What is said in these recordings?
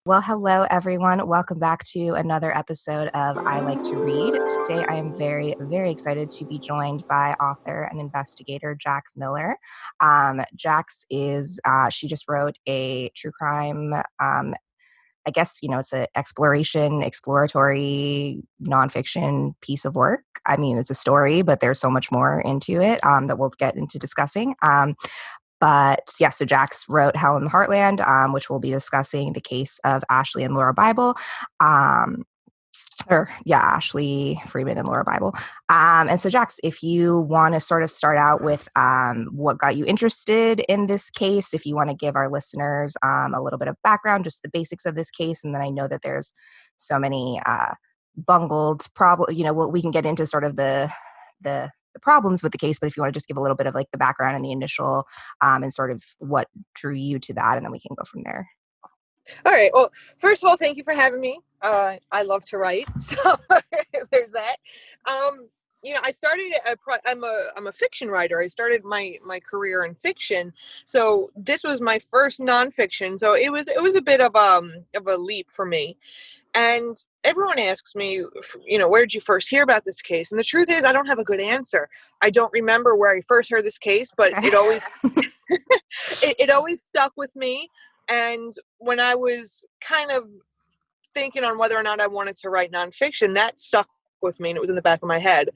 Well, hello, everyone. Welcome back to another episode of I Like to Read. Today, I am very, very excited to be joined by author and investigator Jax Miller. Jax she just wrote a true crime, I guess, it's an exploratory nonfiction piece of work. I mean, it's a story, but there's so much more into it that we'll get into discussing. But yeah, so Jax wrote Hell in the Heartland, which we'll be discussing the case of Ashley and Laura Bible. Ashley Freeman and Laura Bible. And so, Jax, if you want to sort of start out with what got you interested in this case, if you want to give our listeners a little bit of background, just the basics of this case, and then I know that there's so many bungled problems. We can get into sort of the problems with the case, but if you want to just give a little bit of like the background and the initial and sort of what drew you to that, and then we can go from there. All right. Well, first of all, thank you for having me. I love to write, so there's that. I started. I'm a fiction writer. I started my career in fiction, so this was my first nonfiction. So it was a bit of a leap for me. And everyone asks me, where did you first hear about this case? And the truth is, I don't have a good answer. I don't remember where I first heard this case, but it always it always stuck with me. And when I was kind of thinking on whether or not I wanted to write nonfiction, that stuck with me, and it was in the back of my head.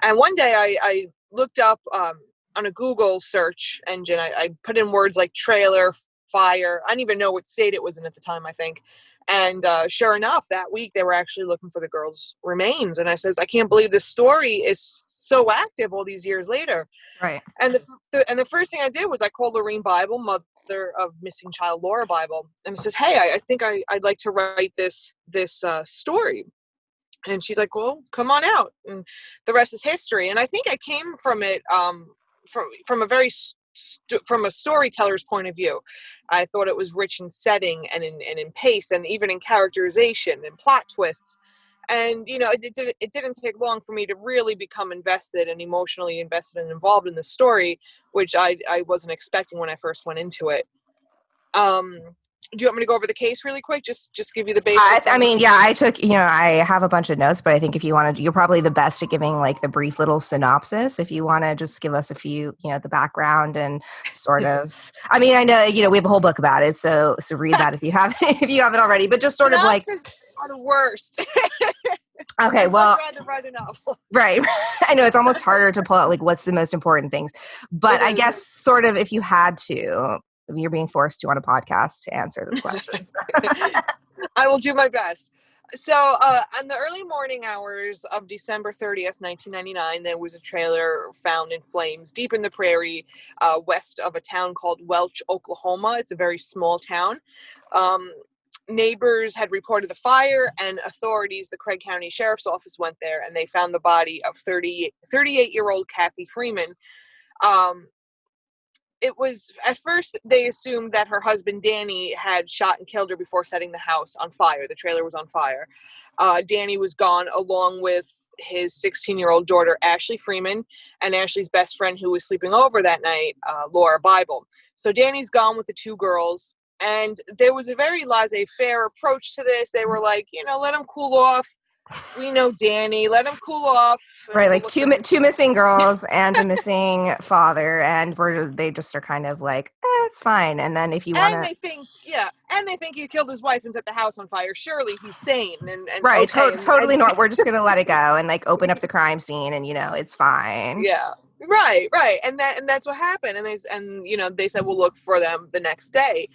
And one day I looked up on a Google search engine, I put in words like trailer, fire. I didn't even know what state it was in at the time, I think. And sure enough, that week they were actually looking for the girl's remains. And I says, I can't believe this story is so active all these years later. Right. And the first thing I did was I called Lorraine Bible, mother of missing child Laura Bible, and I says, hey, I think I'd like to write this story. And she's like, well, come on out. And the rest is history. And I think I came from it from a storyteller's point of view. I thought it was rich in setting and in pace and even in characterization and plot twists. And, it didn't take long for me to really become invested and emotionally invested and involved in the story, which I wasn't expecting when I first went into it. Do you want me to go over the case really quick? Just give you the basics. I took, I have a bunch of notes, but I think if you want to, you're probably the best at giving like the brief little synopsis. If you want to just give us a few, the background and sort of, I know, we have a whole book about it. So read that if you have, if you haven't already, but just sort of like. Are the worst. Okay, well, I'd rather write a novel. Right. I know it's almost harder to pull out like what's the most important things, but I guess sort of if you had to, you're being forced to on a podcast to answer this question. So. I will do my best. So on the early morning hours of December 30th, 1999, there was a trailer found in flames deep in the prairie west of a town called Welch, Oklahoma. It's a very small town. Neighbors had reported the fire, and authorities, the Craig County Sheriff's Office, went there, and they found the body of 38-year-old Kathy Freeman. It was, at first, they assumed that her husband, Danny, had shot and killed her before setting the house on fire. The trailer was on fire. Danny was gone along with his 16-year-old daughter, Ashley Freeman, and Ashley's best friend who was sleeping over that night, Laura Bible. So Danny's gone with the two girls. And there was a very laissez-faire approach to this. They were like, let him cool off. We know Danny. Let him cool off. Right, like two missing girls and a missing father, and they just are kind of like, it's fine. And then if you want to, and they think he killed his wife and set the house on fire. Surely he's sane and right, okay, totally not. We're just gonna let it go and like open up the crime scene, and it's fine. Yeah. Right. And that's what happened. And they said we'll look for them the next day.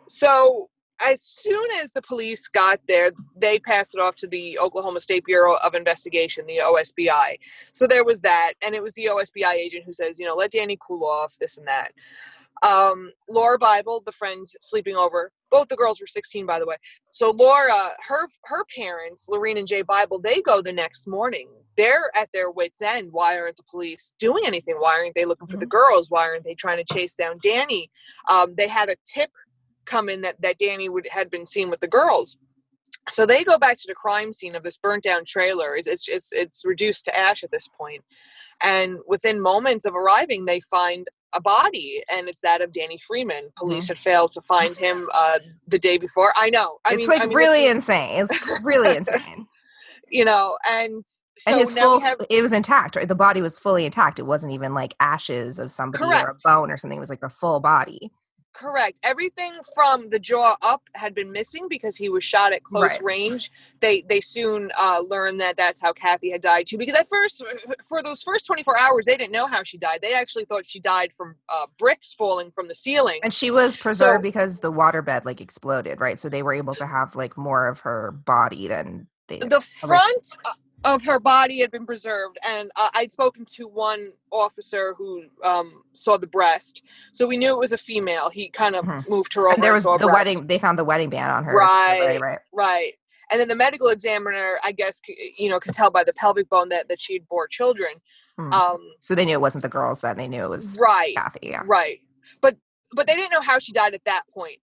So as soon as the police got there, they passed it off to the Oklahoma State Bureau of Investigation, the OSBI. So there was that. And it was the OSBI agent who says, let Danny cool off, this and that. Laura Bible, the friend sleeping over, both the girls were 16, by the way. So Laura, her parents, Lorene and Jay Bible, they go the next morning. They're at their wits' end. Why aren't the police doing anything? Why aren't they looking for the girls? Why aren't they trying to chase down Danny? They had a tip come in that Danny had been seen with the girls. So they go back to the crime scene of this burnt down trailer. It's reduced to ash at this point. And within moments of arriving, they find a body, and it's that of Danny Freeman. Police Mhm. had failed to find him the day before. I know. It's like This really is, insane. It's really insane. and And so his now we have, it was intact, right? The body was fully intact. It wasn't even like ashes of somebody or a correct. bone or something. It was like the full body. Correct. Everything from the jaw up had been missing because he was shot at close Right. range. They soon learned that that's how Kathy had died too. Because at first, for those first 24 hours, they didn't know how she died. They actually thought she died from bricks falling from the ceiling. And she was preserved So because the waterbed like exploded, right? So they were able to have like more of her body than they the originally. front of her body had been preserved, and I'd spoken to one officer who saw the breast, so we knew it was a female. He kind of Mhm. moved her And over there and was saw a the breast. wedding. They found the wedding band on her. Right, Right, right. right. And then the medical examiner, I guess, could tell by the pelvic bone that she had bore children. Mm. Um, So they knew it wasn't the girls. Then they knew it was right, Kathy. Yeah. right. But they didn't know how she died at that point.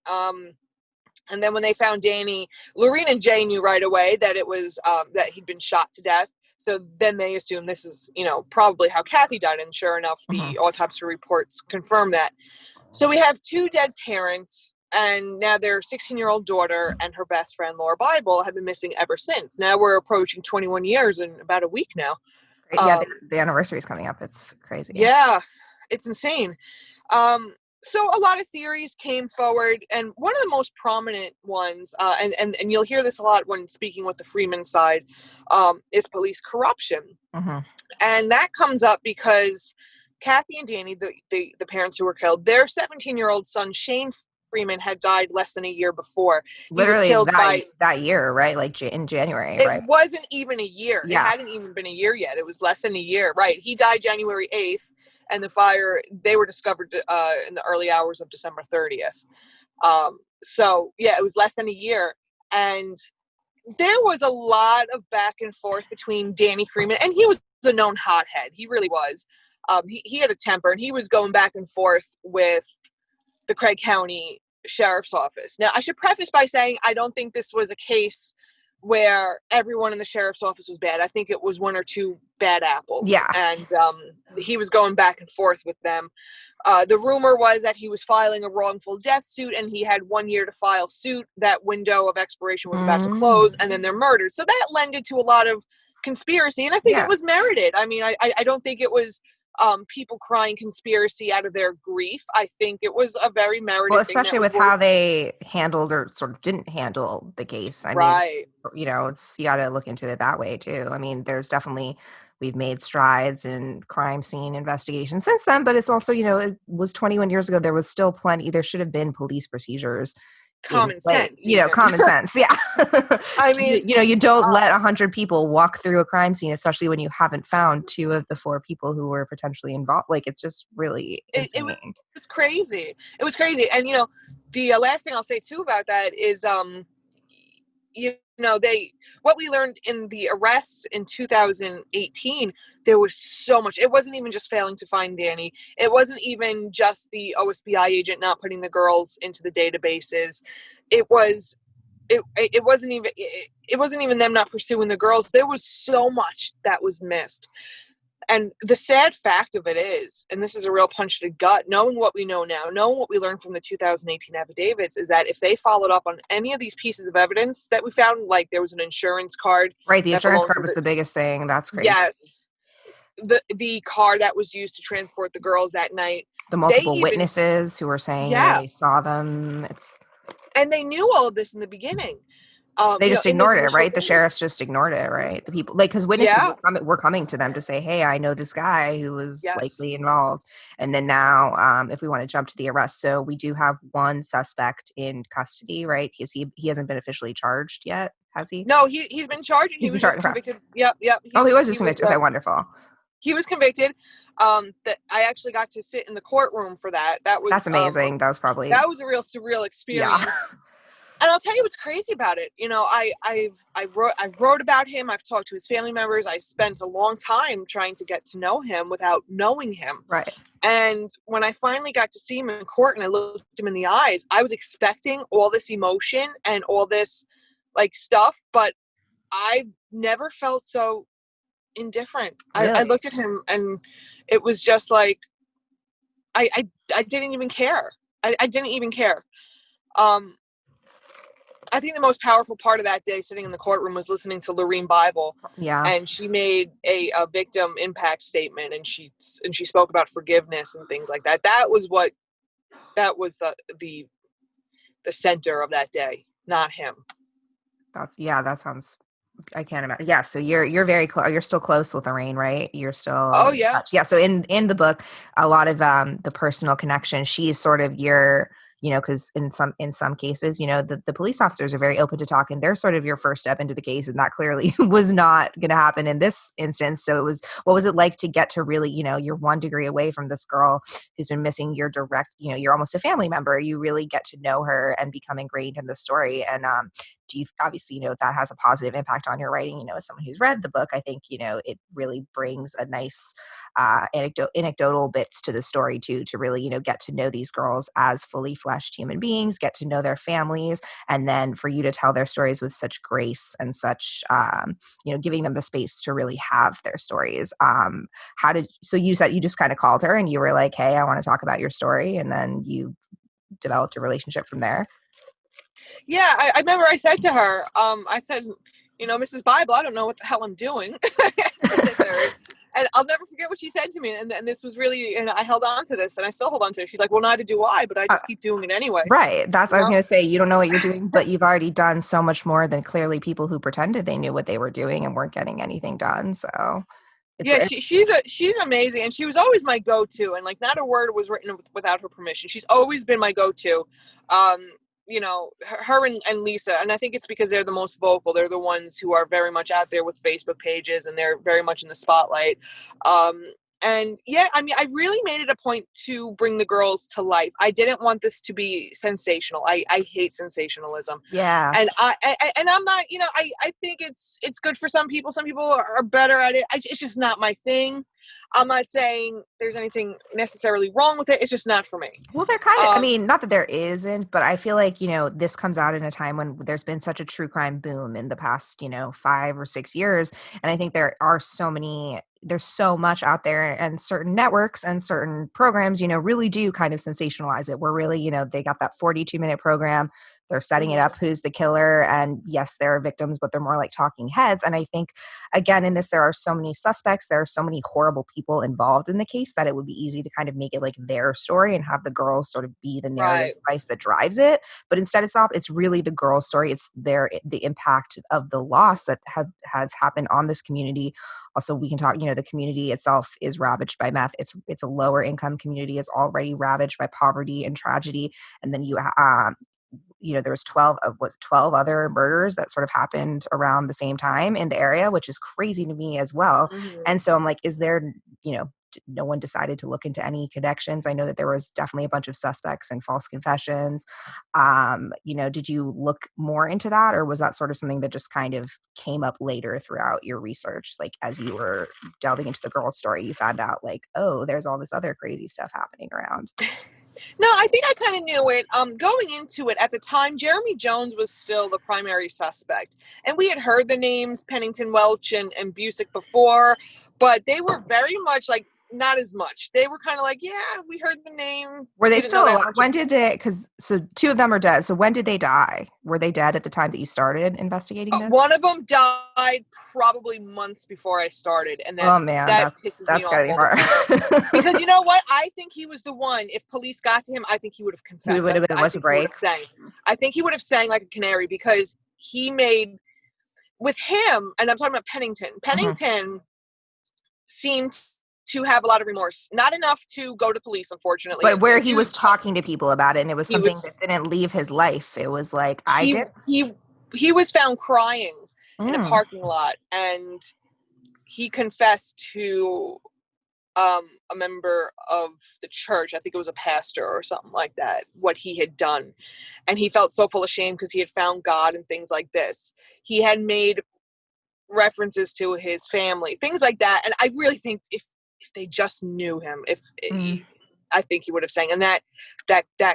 And then when they found Danny, Lorene and Jay knew right away that it was that he'd been shot to death. So then they assumed this is, probably how Kathy died. And sure enough, Mhm. the autopsy reports confirm that. So we have two dead parents, and now their 16-year-old daughter and her best friend, Laura Bible, have been missing ever since. Now we're approaching 21 years in about a week now. Great. Yeah, Um, the anniversary is coming up. It's crazy. yeah, it's insane. So a lot of theories came forward, and one of the most prominent ones, and you'll hear this a lot when speaking with the Freeman side, is police corruption. Mhm. And that comes up because Kathy and Danny, the parents who were killed, their 17-year-old son, Shane Freeman, had died less than a year before. He was Literally killed by, that year, right? Like in January, it right? wasn't even a year. It Yeah. hadn't even been a year yet. It was less than a year. Right. He died January 8th, and the fire, they were discovered in the early hours of December 30th. So, yeah, it was less than a year. And there was a lot of back and forth between Danny Freeman, and he was a known hothead. He really was. He had a temper, and he was going back and forth with the Craig County Sheriff's Office. Now, I should preface by saying I don't think this was a case where everyone in the sheriff's office was bad. I think it was one or two bad apples, Yeah. and he was going back and forth with them. The rumor was that he was filing a wrongful death suit, and he had 1 year to file suit. That window of expiration was about to close, and then they're murdered. So that lended to a lot of conspiracy, and I think it was merited. I mean, I don't think it was people crying conspiracy out of their grief. I think it was a very merited Well, thing that especially was with worth. how they handled or sort of didn't handle the case. I mean, Right. it's you got to look into it that way too. I mean, there's definitely we've made strides in crime scene investigation since then, but it's also, it was 21 years ago. There was still plenty. There should have been police procedures in Common play, sense, even. common sense. Yeah. I mean, You don't let 100 people walk through a crime scene, especially when you haven't found two of the four people who were potentially involved. Like, it's just really it insane. was crazy. It was crazy. And, the last thing I'll say too about that is, what we learned in the arrests in 2018, there was so much. It wasn't even just failing to find Danny. It wasn't even just the OSBI agent not putting the girls into the databases. It wasn't even them not pursuing the girls. There was so much that was missed. And the sad fact of it is, and this is a real punch to the gut, knowing what we know now, knowing what we learned from the 2018 affidavits, is that if they followed up on any of these pieces of evidence that we found, like there was an insurance card. Right. The that insurance belonged card to was the biggest thing. That's crazy. Yes. The car that was used to transport the girls that night. The multiple witnesses who were saying, they saw them. And they knew all of this in the beginning. They just In those ignored it, initial right? The days. sheriffs just ignored it, right? The people, like, because witnesses were coming to them to say, "Hey, I know this guy who was likely involved." And then now, if we want to jump to the arrest, so we do have one suspect in custody, right? He hasn't been officially charged yet, has he? No, he's been charged, and he was just convicted. Yep. He was just convicted. Okay, wonderful. He was convicted. That I actually got to sit in the courtroom for that. That's amazing. That was a real surreal experience. Yeah. And I'll tell you what's crazy about it. I wrote about him. I've talked to his family members. I spent a long time trying to get to know him without knowing him. Right. And when I finally got to see him in court and I looked him in the eyes, I was expecting all this emotion and all this stuff, but I never felt so indifferent. Really? I looked at him and it was just like, I didn't even care. I didn't even care. Um, I think the most powerful part of that day sitting in the courtroom was listening to Lorene Bible. Yeah. And she made a victim impact statement, and she spoke about forgiveness and things like that. That was the center of that day, not him. That sounds, I can't imagine. Yeah, so you're very close. You're still close with Lorraine, right? You're still Oh in yeah. touch. Yeah. So in the book, a lot of the personal connection. She's sort of your, because in some cases, the police officers are very open to talk, and they're sort of your first step into the case, and that clearly was not going to happen in this instance. So what was it like to get to really, you're 1 degree away from this girl who's been missing your direct, you're almost a family member. You really get to know her and become ingrained in the story, and do you obviously that has a positive impact on your writing. As someone who's read the book, I think it really brings a nice anecdotal bits to the story too, to really get to know these girls as fully fleshed human beings, get to know their families, and then for you to tell their stories with such grace and such giving them the space to really have their stories. So you said you just kind of called her and you were like, hey, I want to talk about your story, and then you developed a relationship from there? Yeah, I remember I said to her, I said, Mrs. Bible, I don't know what the hell I'm doing. I said it to her. And I'll never forget what she said to me. And this was really, and I held on to this, and I still hold on to it. She's like, well, neither do I, but I just keep doing it anyway. Right. That's, You I was know? going to say, you don't know what you're doing, but you've already done so much more than clearly people who pretended they knew what they were doing and weren't getting anything done. So it's Yeah, she's amazing, and she was always my go-to, and like not a word was written without her permission. She's always been my go-to. Her and Lisa, and I think it's because they're the most vocal. They're the ones who are very much out there with Facebook pages, and they're very much in the spotlight. And yeah, I mean, I really made it a point to bring the girls to life. I didn't want this to be sensational. I hate sensationalism, yeah. and I'm not. I think it's good for some people. Some people are better at it. It's just not my thing. I'm not saying there's anything necessarily wrong with it. It's just not for me. Well, they're kind of, I mean, not that there isn't, but I feel like, this comes out in a time when there's been such a true crime boom in the past, 5 or 6 years. And I think there's so much out there, and certain networks and certain programs, really do kind of sensationalize it. We're really, they got that 42-minute program. They're setting it Mhm. up. Who's the killer? And yes, there are victims, but they're more like talking heads. And I think, again, in this, there are so many suspects. There are so many horrible people involved in the case that it would be easy to kind of make it like their story and have the girls sort of be the narrative Right. device that drives it. But instead, it's really the girls' story. It's the impact of the loss that has happened on this community. Also, we can talk, the community itself is ravaged by meth. It's a lower income community. It's already ravaged by poverty and tragedy. And then there was 12 other murders that sort of happened around the same time in the area, which is crazy to me as well. Mhm. And so I'm like, is there, no one decided to look into any connections? I know that there was definitely a bunch of suspects and false confessions. Did you look more into that, or was that sort of something that just kind of came up later throughout your research? Like as you were delving into the girl's story, you found out like, oh, there's all this other crazy stuff happening around. No, I think I kind of knew it. Going into it at the time, Jeremy Jones was still the primary suspect, and we had heard the names Pennington Welch and Busick before, but they were very much like not as much. They were kind of like, yeah, we heard the name, Were they didn't know still that alive? much. When did they, because so two of them are dead. So when did they die? Were they dead at the time that you started investigating this? One of them died probably months before I started, and Oh man, that that's pisses me that's off gotta be all the hard. time. Because you know what? I think he was the one. If police got to him, I think he would have He confessed. would have been I what to think he would break. have sang. I think he would have sang like a canary because he made with him, and I'm talking about Pennington. Mhm. Pennington seemed to have a lot of remorse. Not enough to go to police, unfortunately. But where he Dude, was talking to people about it, and it was he something was that didn't leave his life. It was like, I he did. he was found crying in a Mm. parking lot, and he confessed to a member of the church. I think it was a pastor or something like that, what he had done. And he felt so full of shame because he had found God and things like this. He had made references to his family, things like that. And I really think if they just knew him, Mm. I think he would have sang. And that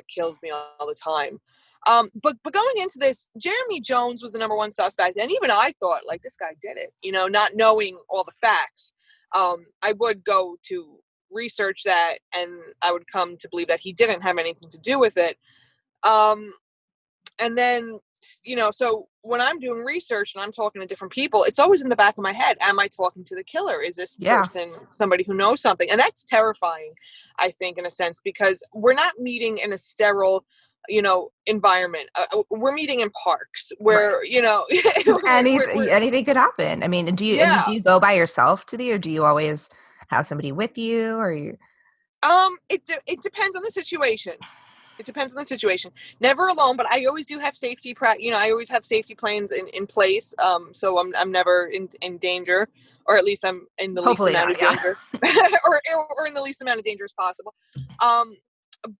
kills me all the time. But going into this, Jeremy Jones was the number one suspect, and even I thought like this guy did it, not knowing all the facts. I would go to research that, and I would come to believe that he didn't have anything to do with it. And then, so when I'm doing research and I'm talking to different people, it's always in the back of my head. Am I talking to the killer? Is this person somebody who knows something? And that's terrifying, I think, in a sense, because we're not meeting in a sterile, environment. We're meeting in parks where, anything could happen. I mean, do you go by yourself to or do you always have somebody with you, or you? It depends on the situation. It depends on the situation. Never alone, but I always do have safety. I always have safety plans in place. So I'm never in danger, or at least I'm in the Hopefully least amount of danger, or in the least amount of danger as possible.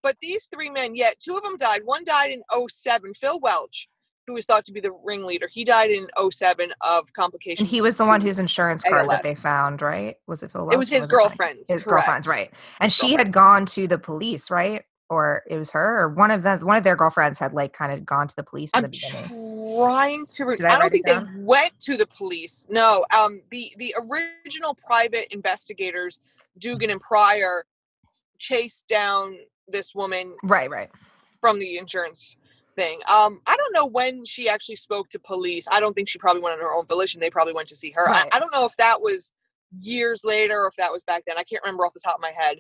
But these three men, two of them died. One died in 2007. Phil Welch, who was thought to be the ringleader, he died in 2007 of And he complications was the one whose insurance card that ALS. they found, right? Was it Phil It was Welch? Or his was it girlfriend's. his Correct. girlfriend's, right? And she had gone to the police, right? Or it was her, or one of their girlfriends had kind of gone to the police in the beginning. Trying to. I don't think they went to the police. No. The original private investigators, Dugan and Pryor, chased down this woman. Right. From the insurance thing. I don't know when she actually spoke to police. I don't think she probably went on her own volition. They probably went to see her. Right. I don't know if that was years later or if that was back then. I can't remember off the top of my head.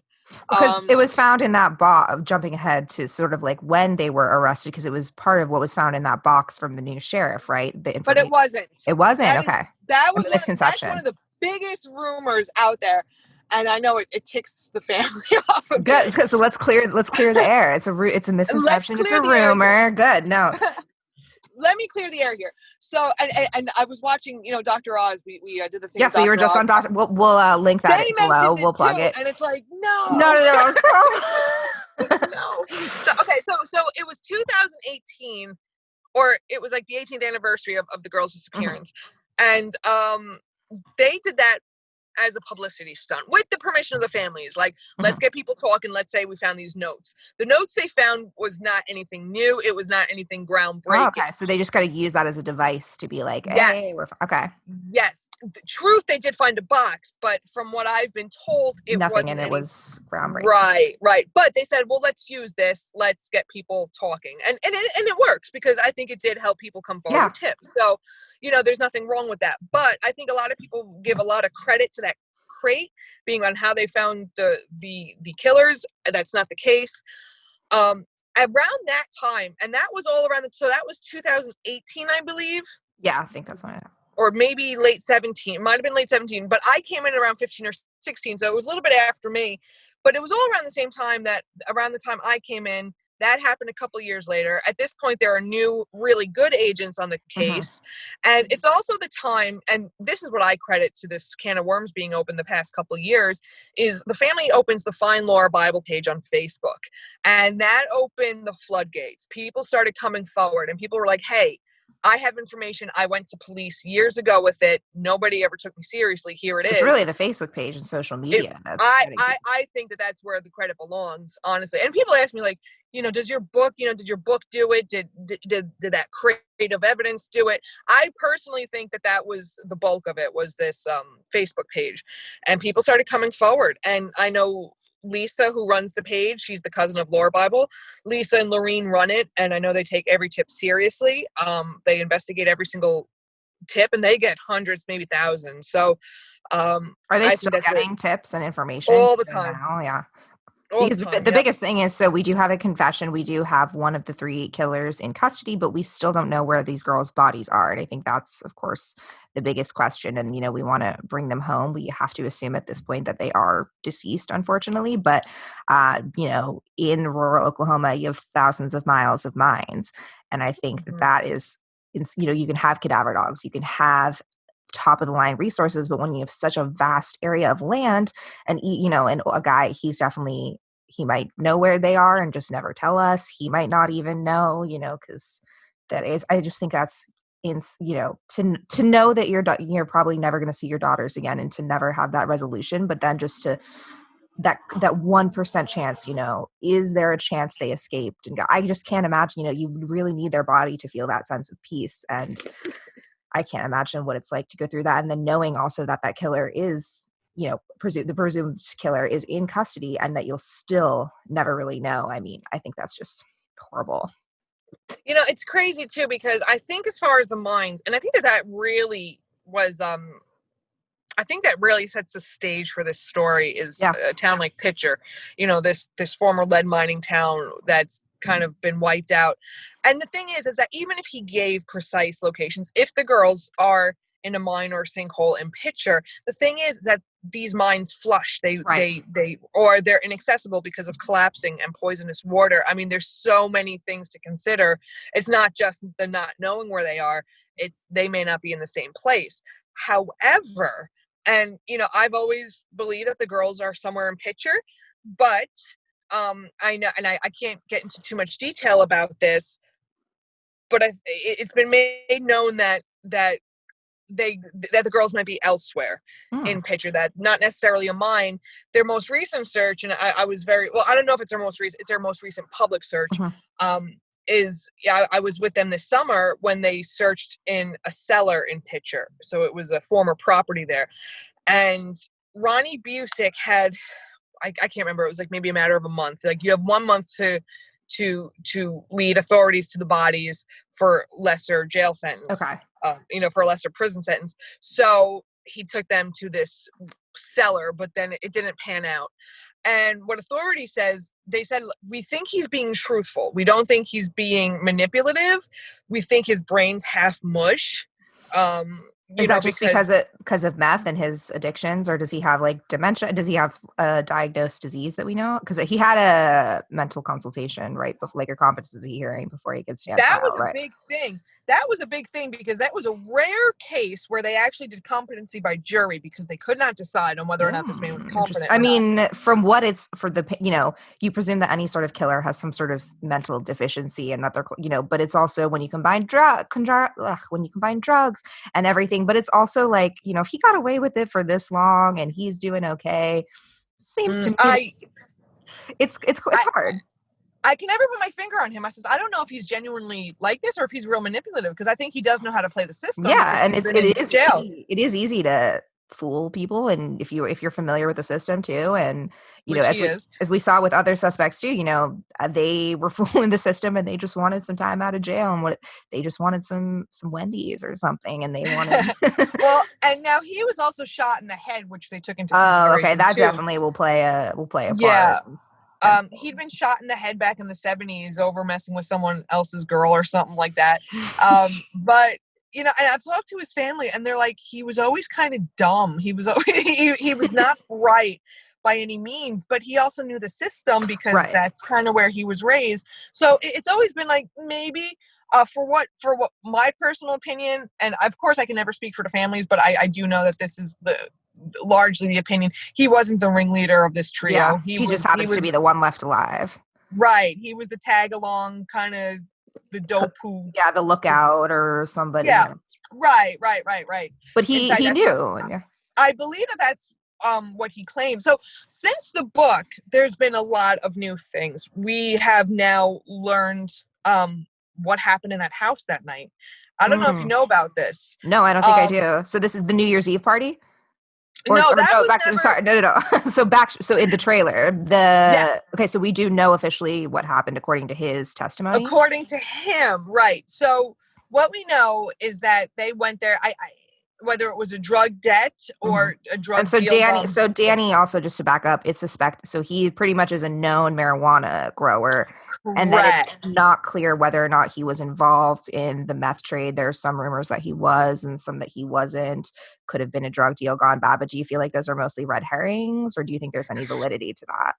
Because it was found in that box, jumping ahead to sort of when they were arrested, because it was part of what was found in that box from the new sheriff, right? But it wasn't. It wasn't? Okay. That was that's one of the biggest rumors out there. And I know it ticks the family off a bit. Good. So let's clear the air. It's a misconception. It's a rumor. Good. No. Let me clear the air here. So, and I was watching, Dr. Oz. We did the thing. Yeah. So you were just on Dr. We'll link that below. We'll plug it. And it's like, no. No. No. So it was 2018, or it was like the 18th anniversary of the girl's disappearance, and they did that as a publicity stunt with the permission of the families. Let's get people talking. Let's say we found these notes. The notes they found was not anything new. It was not anything groundbreaking. Okay. So they just got to use that as a device to be like, hey, okay. Yes. The truth, they did find a box, but from what I've been told, it nothing, wasn't. And it was groundbreaking. Right. But they said, well, let's use this. Let's get people talking. And it works, because I think it did help people come forward with tips. So, there's nothing wrong with that. But I think a lot of people give a lot of credit to that crate being on how they found the killers. That's not the case. Around that time, and that was all around so that was 2018, I believe. Yeah, I think that's what I know. Or maybe late 17. It might have been late 17, but I came in around 15 or 16, so it was a little bit after me. But it was all around the same time around the time I came in. That happened a couple of years later. At this point, there are new, really good agents on the case. And it's also the time, and this is what I credit to this can of worms being open the past couple of years, is the family opens the Find Laura Bible page on Facebook. And that opened the floodgates. People started coming forward, and people were like, hey, I have information. I went to police years ago with it. Nobody ever took me seriously. Here it is. It's really the Facebook page and social media. I think that's where the credit belongs, honestly. And people ask me, does your book do it? Did that creative evidence do it? I personally think that was the bulk of it, was this Facebook page. And people started coming forward. And I know Lisa, who runs the page, she's the cousin of Laura Bible. Lisa and Lorene run it, and I know they take every tip seriously. They investigate every single tip, and they get hundreds, maybe thousands. So are they still getting tips and information all the time? Now? Yeah. Because the biggest thing is, so we do have a confession. We do have one of the three killers in custody, but we still don't know where these girls' bodies are. And I think that's, of course, the biggest question. And, we want to bring them home. We have to assume at this point that they are deceased, unfortunately. But, in rural Oklahoma, you have thousands of miles of mines. And I think that is, you can have cadaver dogs, you can have top of the line resources, but when you have such a vast area of land and and a guy, he might know where they are and just never tell us. He might not even know, because I just think that's to know that you're probably never going to see your daughters again, and to never have that resolution, but then just to that 1% chance, is there a chance they escaped? And I just can't imagine, you really need their body to feel that sense of peace. And I can't imagine what it's like to go through that. And then knowing also that killer is the presumed killer is in custody and that you'll still never really know. I mean, I think that's just horrible. It's crazy too, because I think as far as the mines, and I think that really was, I think that really sets the stage for this story, is Yeah. a town like Pitcher, this former lead mining town that's kind of been wiped out. And the thing is that even if he gave precise locations, if the girls are in a mine or a sinkhole in Pitcher, the thing is that these mines flush. Right. Or they're inaccessible because of collapsing and poisonous water. I mean, there's so many things to consider. It's not just the not knowing where they are. It's they may not be in the same place. However, and I've always believed that the girls are somewhere in Pitcher, but I know, and I can't get into too much detail about this, but it's been made known that the girls might be elsewhere Mm. in Pitcher, that not necessarily a mine. Their most recent search, and I was very well, I don't know if it's their most recent, it's their most recent public search. Mm-hmm. I was with them this summer when they searched in a cellar in Pitcher. So it was a former property there. And Ronnie Busick had, I can't remember, it was like maybe a matter of a month. Like, you have 1 month to lead authorities to the bodies for lesser jail sentence, Okay. for a lesser prison sentence. So he took them to this cellar, but then it didn't pan out. And what authority says, they said, we think he's being truthful. We don't think he's being manipulative. We think his brain's half mush. Is that just because of meth and his addictions, or does he have like dementia? Does he have a diagnosed disease that we know? Because he had a mental consultation right before, like a competency hearing before he could stand that trial, was a right? big thing. That was a big thing because that was a rare case where they actually did competency by jury, because they could not decide on whether or not this man was competent. I mean, from what it's for you presume that any sort of killer has some sort of mental deficiency, and that they're, but it's also when you combine drugs and everything, but it's also like, if he got away with it for this long and he's doing okay, seems to me it's hard. I can never put my finger on him. I says, I don't know if he's genuinely like this or if he's real manipulative, because I think he does know how to play the system. Yeah, and it is easy to fool people, and if you're familiar with the system too, and as we saw with other suspects too, they were fooling the system, and they just wanted some time out of jail, and they just wanted some Wendy's or something, and they wanted well, and now he was also shot in the head, which they took into consideration. Okay, that too. Definitely will play a part. Yeah. He'd been shot in the head back in the 70s over messing with someone else's girl or something like that. But and I've talked to his family, and they're like, he was always kind of dumb. He was he was not bright by any means, but he also knew the system, because that's kind of where he was raised. So it's always been like, maybe for what my personal opinion, and of course I can never speak for the families, but I do know that this is largely the opinion. He wasn't the ringleader of this trio. Yeah, he just happens to be the one left alive. Right. He was the tag along, kind of the dope who. Yeah, the lookout or somebody. Yeah. Right. But he knew. I believe that's what he claimed. So since the book, there's been a lot of new things. We have now learned what happened in that house that night. I don't know if you know about this. No, I don't think I do. So this is the New Year's Eve party? So in the trailer, yes. Okay, so we do know officially what happened according to his testimony. According to him, right. So what we know is that they went there, whether it was a drug debt or a drug deal. So Danny also, just to back up, it's so he pretty much is a known marijuana grower. Correct. And then it's not clear whether or not he was involved in the meth trade. There are some rumors that he was and some that he wasn't. Could have been a drug deal gone bad, but do you feel like those are mostly red herrings, or do you think there's any validity to that?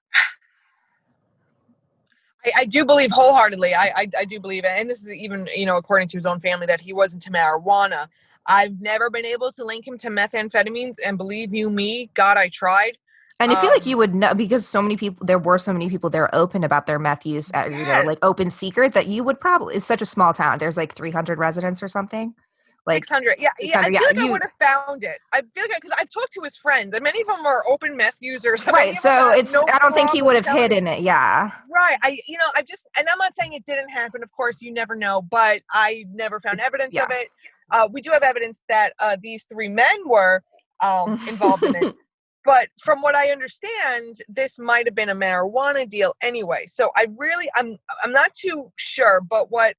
I do believe wholeheartedly. I do believe it. And this is even, according to his own family, that he was into marijuana. I've never been able to link him to methamphetamines. And believe you me, God, I tried. And I feel like you would know, because there were so many people there open about their meth use, like open secret, that you would probably, it's such a small town. There's like 300 residents or something. Like 600. Yeah. I feel like I would have found it. I feel like, because I've talked to his friends, and many of them are open meth users. Right. So I don't think he would have hidden it. Yeah. Right. And I'm not saying it didn't happen. Of course, you never know, but I never found evidence of it. We do have evidence that these three men were involved in it. But from what I understand, this might have been a marijuana deal anyway. So I'm not too sure, but what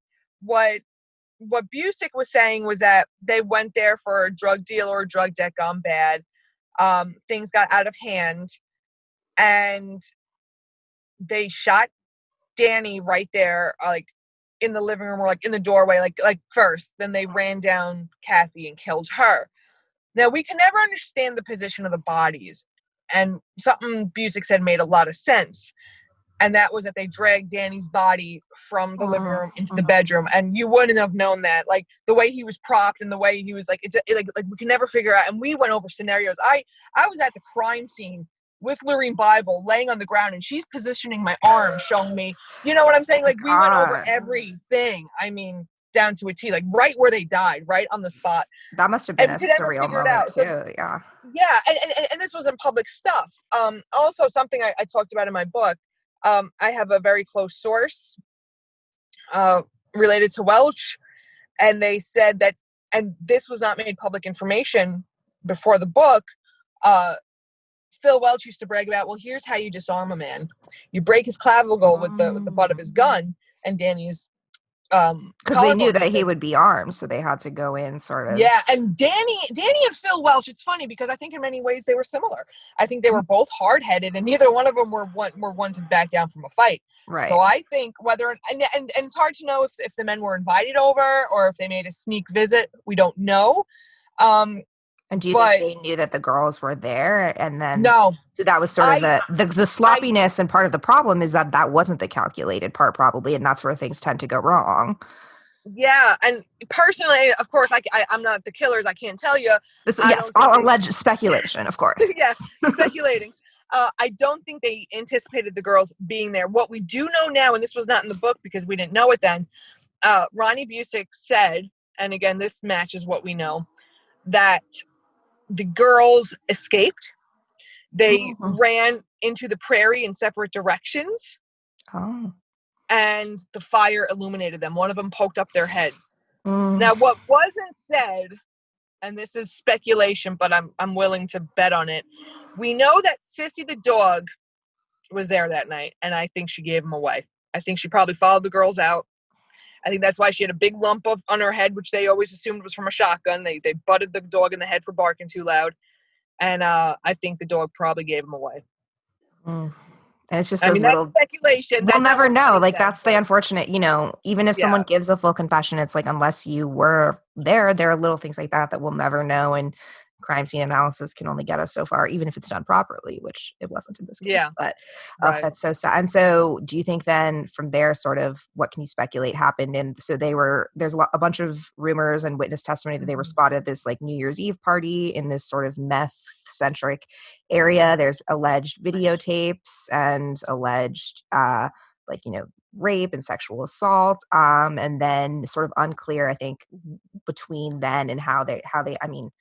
Busick was saying was that they went there for a drug deal or a drug debt gone bad. Things got out of hand, and they shot Danny right there, like in the living room or like in the doorway, like first. Then they ran down Kathy and killed her. Now we can never understand the position of the bodies, and something Busick said made a lot of sense. And that was that they dragged Danny's body from the living room into the bedroom, and you wouldn't have known that. Like the way he was propped and the way he was like, like we can never figure out. And we went over scenarios. I was at the crime scene with Lorene Bible laying on the ground, and she's positioning my arm, showing me, you know what I'm saying? Like we went over everything. I mean, down to a T, like right where they died, right on the spot. That must have been And a we could never surreal figure it moment out. So too. Yeah. yeah, and this was in public stuff. Also something I talked about in my book. I have a very close source related to Welch, and they said that, and this was not made public information before the book. Phil Welch used to brag about, well, here's how you disarm a man: you break his clavicle with the butt of his gun, and Danny's because they knew that he would be armed, so they had to go in sort of. Yeah, and Danny and Phil Welch, it's funny because I think in many ways they were similar. I think they were both hard-headed, and neither one of them were one to back down from a fight. Right. So I think whether and it's hard to know if the men were invited over or if they made a sneak visit. We don't know. And do you think they knew that the girls were there? And then no, so that was sort of the sloppiness, and part of the problem is that wasn't the calculated part, probably, and that's where things tend to go wrong. Yeah, and personally, of course, I'm not the killers. I can't tell you. Yes, all alleged speculation, of course. Yes, speculating. I don't think they anticipated the girls being there. What we do know now, and this was not in the book because we didn't know it then, Ronnie Busick said, and again, this matches what we know, that the girls escaped. They ran into the prairie in separate directions. Oh. And the fire illuminated them. One of them poked up their heads. Now, what wasn't said, and this is speculation, but I'm willing to bet on it. We know that Sissy the dog was there that night, and I think she gave him away. I think she probably followed the girls out. I think that's why she had a big lump on her head, which they always assumed was from a shotgun. They butted the dog in the head for barking too loud, and I think the dog probably gave him away. And it's just that's speculation. We'll never know. Like, that's the unfortunate, even if someone gives a full confession, it's like, unless you were there are little things like that we'll never know. And crime scene analysis can only get us so far, even if it's done properly, which it wasn't in this case. Yeah. But that's so sad. And so do you think then from there, sort of, what can you speculate happened? And so there's a bunch of rumors and witness testimony that they were spotted at this like New Year's Eve party in this sort of meth centric area. There's alleged videotapes and alleged rape and sexual assault, and then sort of unclear, I think, between then and how they I mean,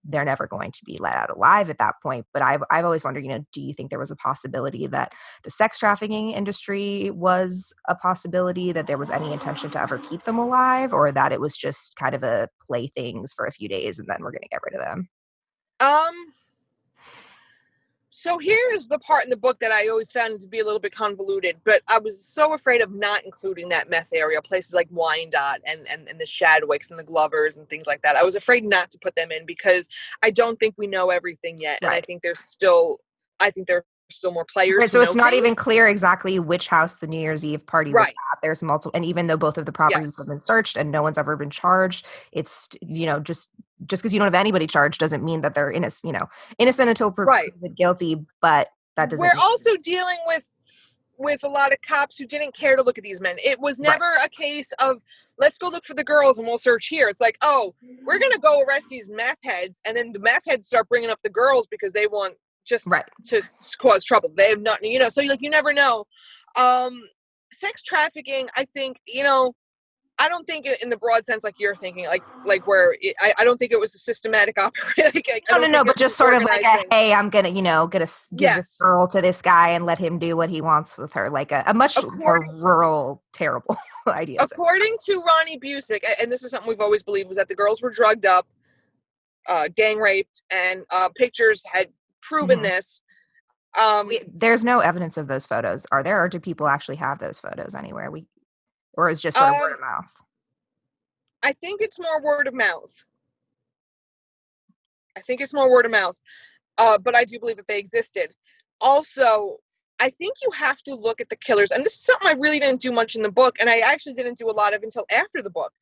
they're never going to be let out alive at that point. But I've always wondered, do you think there was a possibility that the sex trafficking industry was a possibility, that there was any intention to ever keep them alive, or that it was just kind of a playthings for a few days and then we're going to get rid of them? So here's the part in the book that I always found to be a little bit convoluted, but I was so afraid of not including that meth area, places like Wyandotte and the Shadwicks and the Glovers and things like that. I was afraid not to put them in because I don't think we know everything yet. Right. And I think there's still more players. Right, so it's not even clear exactly which house the New Year's Eve party was at. There's multiple, and even though both of the properties have been searched and no one's ever been charged, it's, just because you don't have anybody charged doesn't mean that they're innocent until proven guilty. But that doesn't. We're also dealing with a lot of cops who didn't care to look at these men. It was never a case of, let's go look for the girls and we'll search here. It's like, oh, we're going to go arrest these meth heads. And then the meth heads start bringing up the girls because they want just to cause trouble. They have nothing, so you never know. Sex trafficking, I think, I don't think in the broad sense like you're thinking, like where I don't think it was a systematic operation. No, but just sort of like hey, I'm gonna give this girl to this guy and let him do what he wants with her, like a much more rural, terrible idea. According to Ronnie Busick, and this is something we've always believed, was that the girls were drugged up, gang raped, and pictures had proven Mhm. this. There's no evidence of those photos, are there? Or do people actually have those photos anywhere? Or is just sort of word Um, of mouth? I think it's more word of mouth. I think it's more word of mouth. But I do believe that they existed. Also, I think you have to look at the killers, and this is something I really didn't do much in the book, and I actually didn't do a lot of until after the book,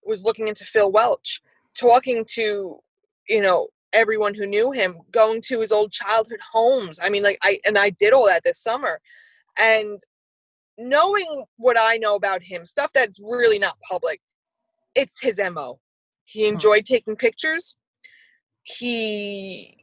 was looking into Phil Welch, talking to, everyone who knew him, going to his old childhood homes. I mean, I did all that this summer, and knowing what I know about him, stuff that's really not public, it's his MO. He Mhm. enjoyed taking pictures. He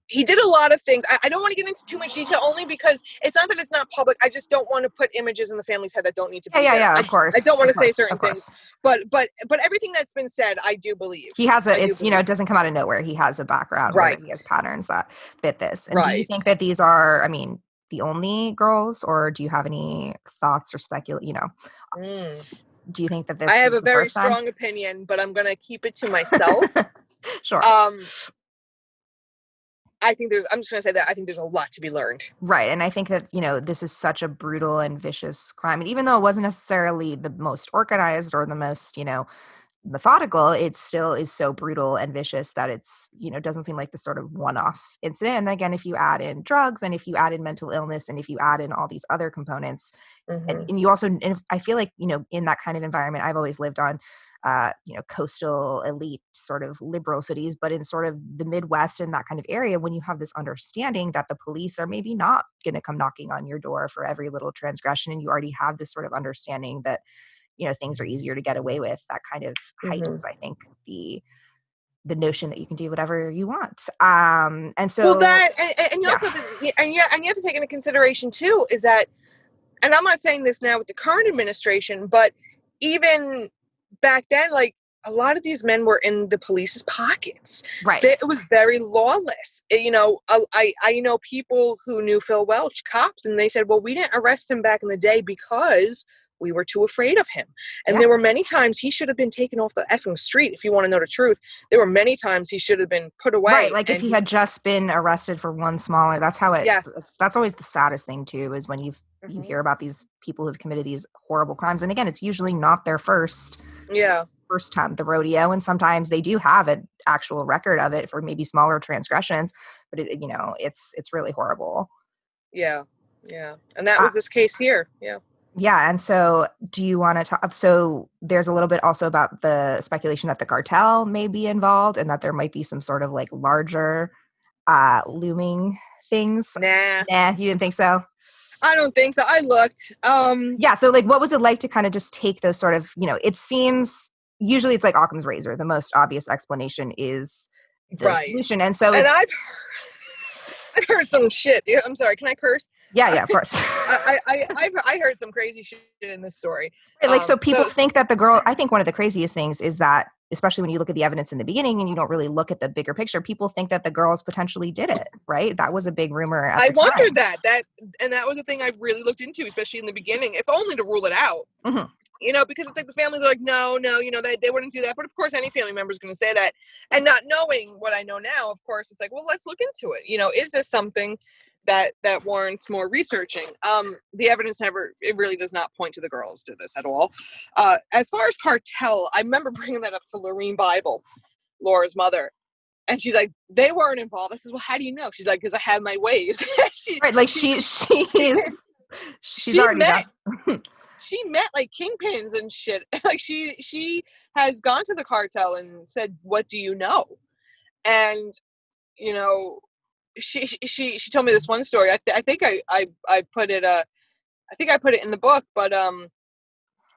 he did a lot of things. I don't want to get into too much detail, only because it's not that it's not public. I just don't want to put images in the family's head that don't need to Yeah, be yeah, there. yeah, of I don't course. want Of to say course. certain Of things, course. but everything that's been said, I do believe. He has I do it's, believe. it doesn't come out of nowhere. He has a background where Right. he has patterns that fit this. And do you Right. think that these are, I mean, the only girls, or do you have any thoughts or speculate, Mm. do you think that I this have was a the very first time? strong opinion, but I'm going to keep it to myself. Sure. Um, I'm just going to say that I think there's a lot to be learned. Right. And I think that, this is such a brutal and vicious crime. And even though it wasn't necessarily the most organized or the most, methodical, it still is so brutal and vicious that it's, doesn't seem like the sort of one-off incident. And again, if you add in drugs and if you add in mental illness and if you add in all these other components, Mm-hmm. and you also, and I feel like, in that kind of environment, I've always lived on, coastal elite sort of liberal cities, but in sort of the Midwest and that kind of area, when you have this understanding that the police are maybe not going to come knocking on your door for every little transgression, and you already have this sort of understanding that, things are easier to get away with, that kind of Mm-hmm. heightens, I think, the notion that you can do whatever you want. And Well, so, that and you yeah, also have to, and you have to take into consideration too is that, and I'm not saying this now with the current administration, but even back then, like, a lot of these men were in the police's pockets. right. It was very lawless. I know people who knew Phil Welch, cops, and they said, well, we didn't arrest him back in the day because we were too afraid of him. And Yeah. there were many times he should have been taken off the effing street. If you want to know the truth, there were many times he should have been put Right, away. like if And he had just been arrested for one smaller, that's how yes. that's always the saddest thing too, is when you Mm-hmm. hear about these people who've committed these horrible crimes. And again, it's usually not their Yeah. first time the rodeo, and sometimes they do have an actual record of it for maybe smaller transgressions, but it's really horrible. Yeah. Yeah. And that Uh, was this case here. Yeah. yeah, and so do you want to talk, so there's a little bit also about the speculation that the cartel may be involved and that there might be some sort of like larger looming things. Nah, Nah, you didn't think so? I don't think so. I looked. Yeah, so like what was it like to kind of just take those sort of, it seems usually it's like Occam's razor. The most obvious explanation is the Right. solution. And so And it's I've heard some shit. Yeah, I'm sorry. Can I curse? yeah, I yeah, of course. I heard some crazy shit in this story. Right, like, so people So think that the girl, I think one of the craziest things is that, especially when you look at the evidence in the beginning and you don't really look at the bigger picture, people think that the girls potentially did it, right? That was a big rumor at I the wondered time. and that was the thing I really looked into, especially in the beginning, if only to rule it out. Mhm. Because it's like the families are like, no, they wouldn't do that. But of course, any family member is going to say that. And not knowing what I know now, of course, it's like, well, let's look into it. Is this something that warrants more researching? The evidence it really does not point to the girls to this at all. As far as cartel, I remember bringing that up to Lorene Bible, Laura's mother. And she's like, they weren't involved. I says, well, how do you know? She's like, because I have my ways. she, Right, like she, she's she already met done. she met like kingpins and shit. Like she has gone to the cartel and said, "What do you know?" And you know, she told me this one story. I think I put it I think I put it in the book, but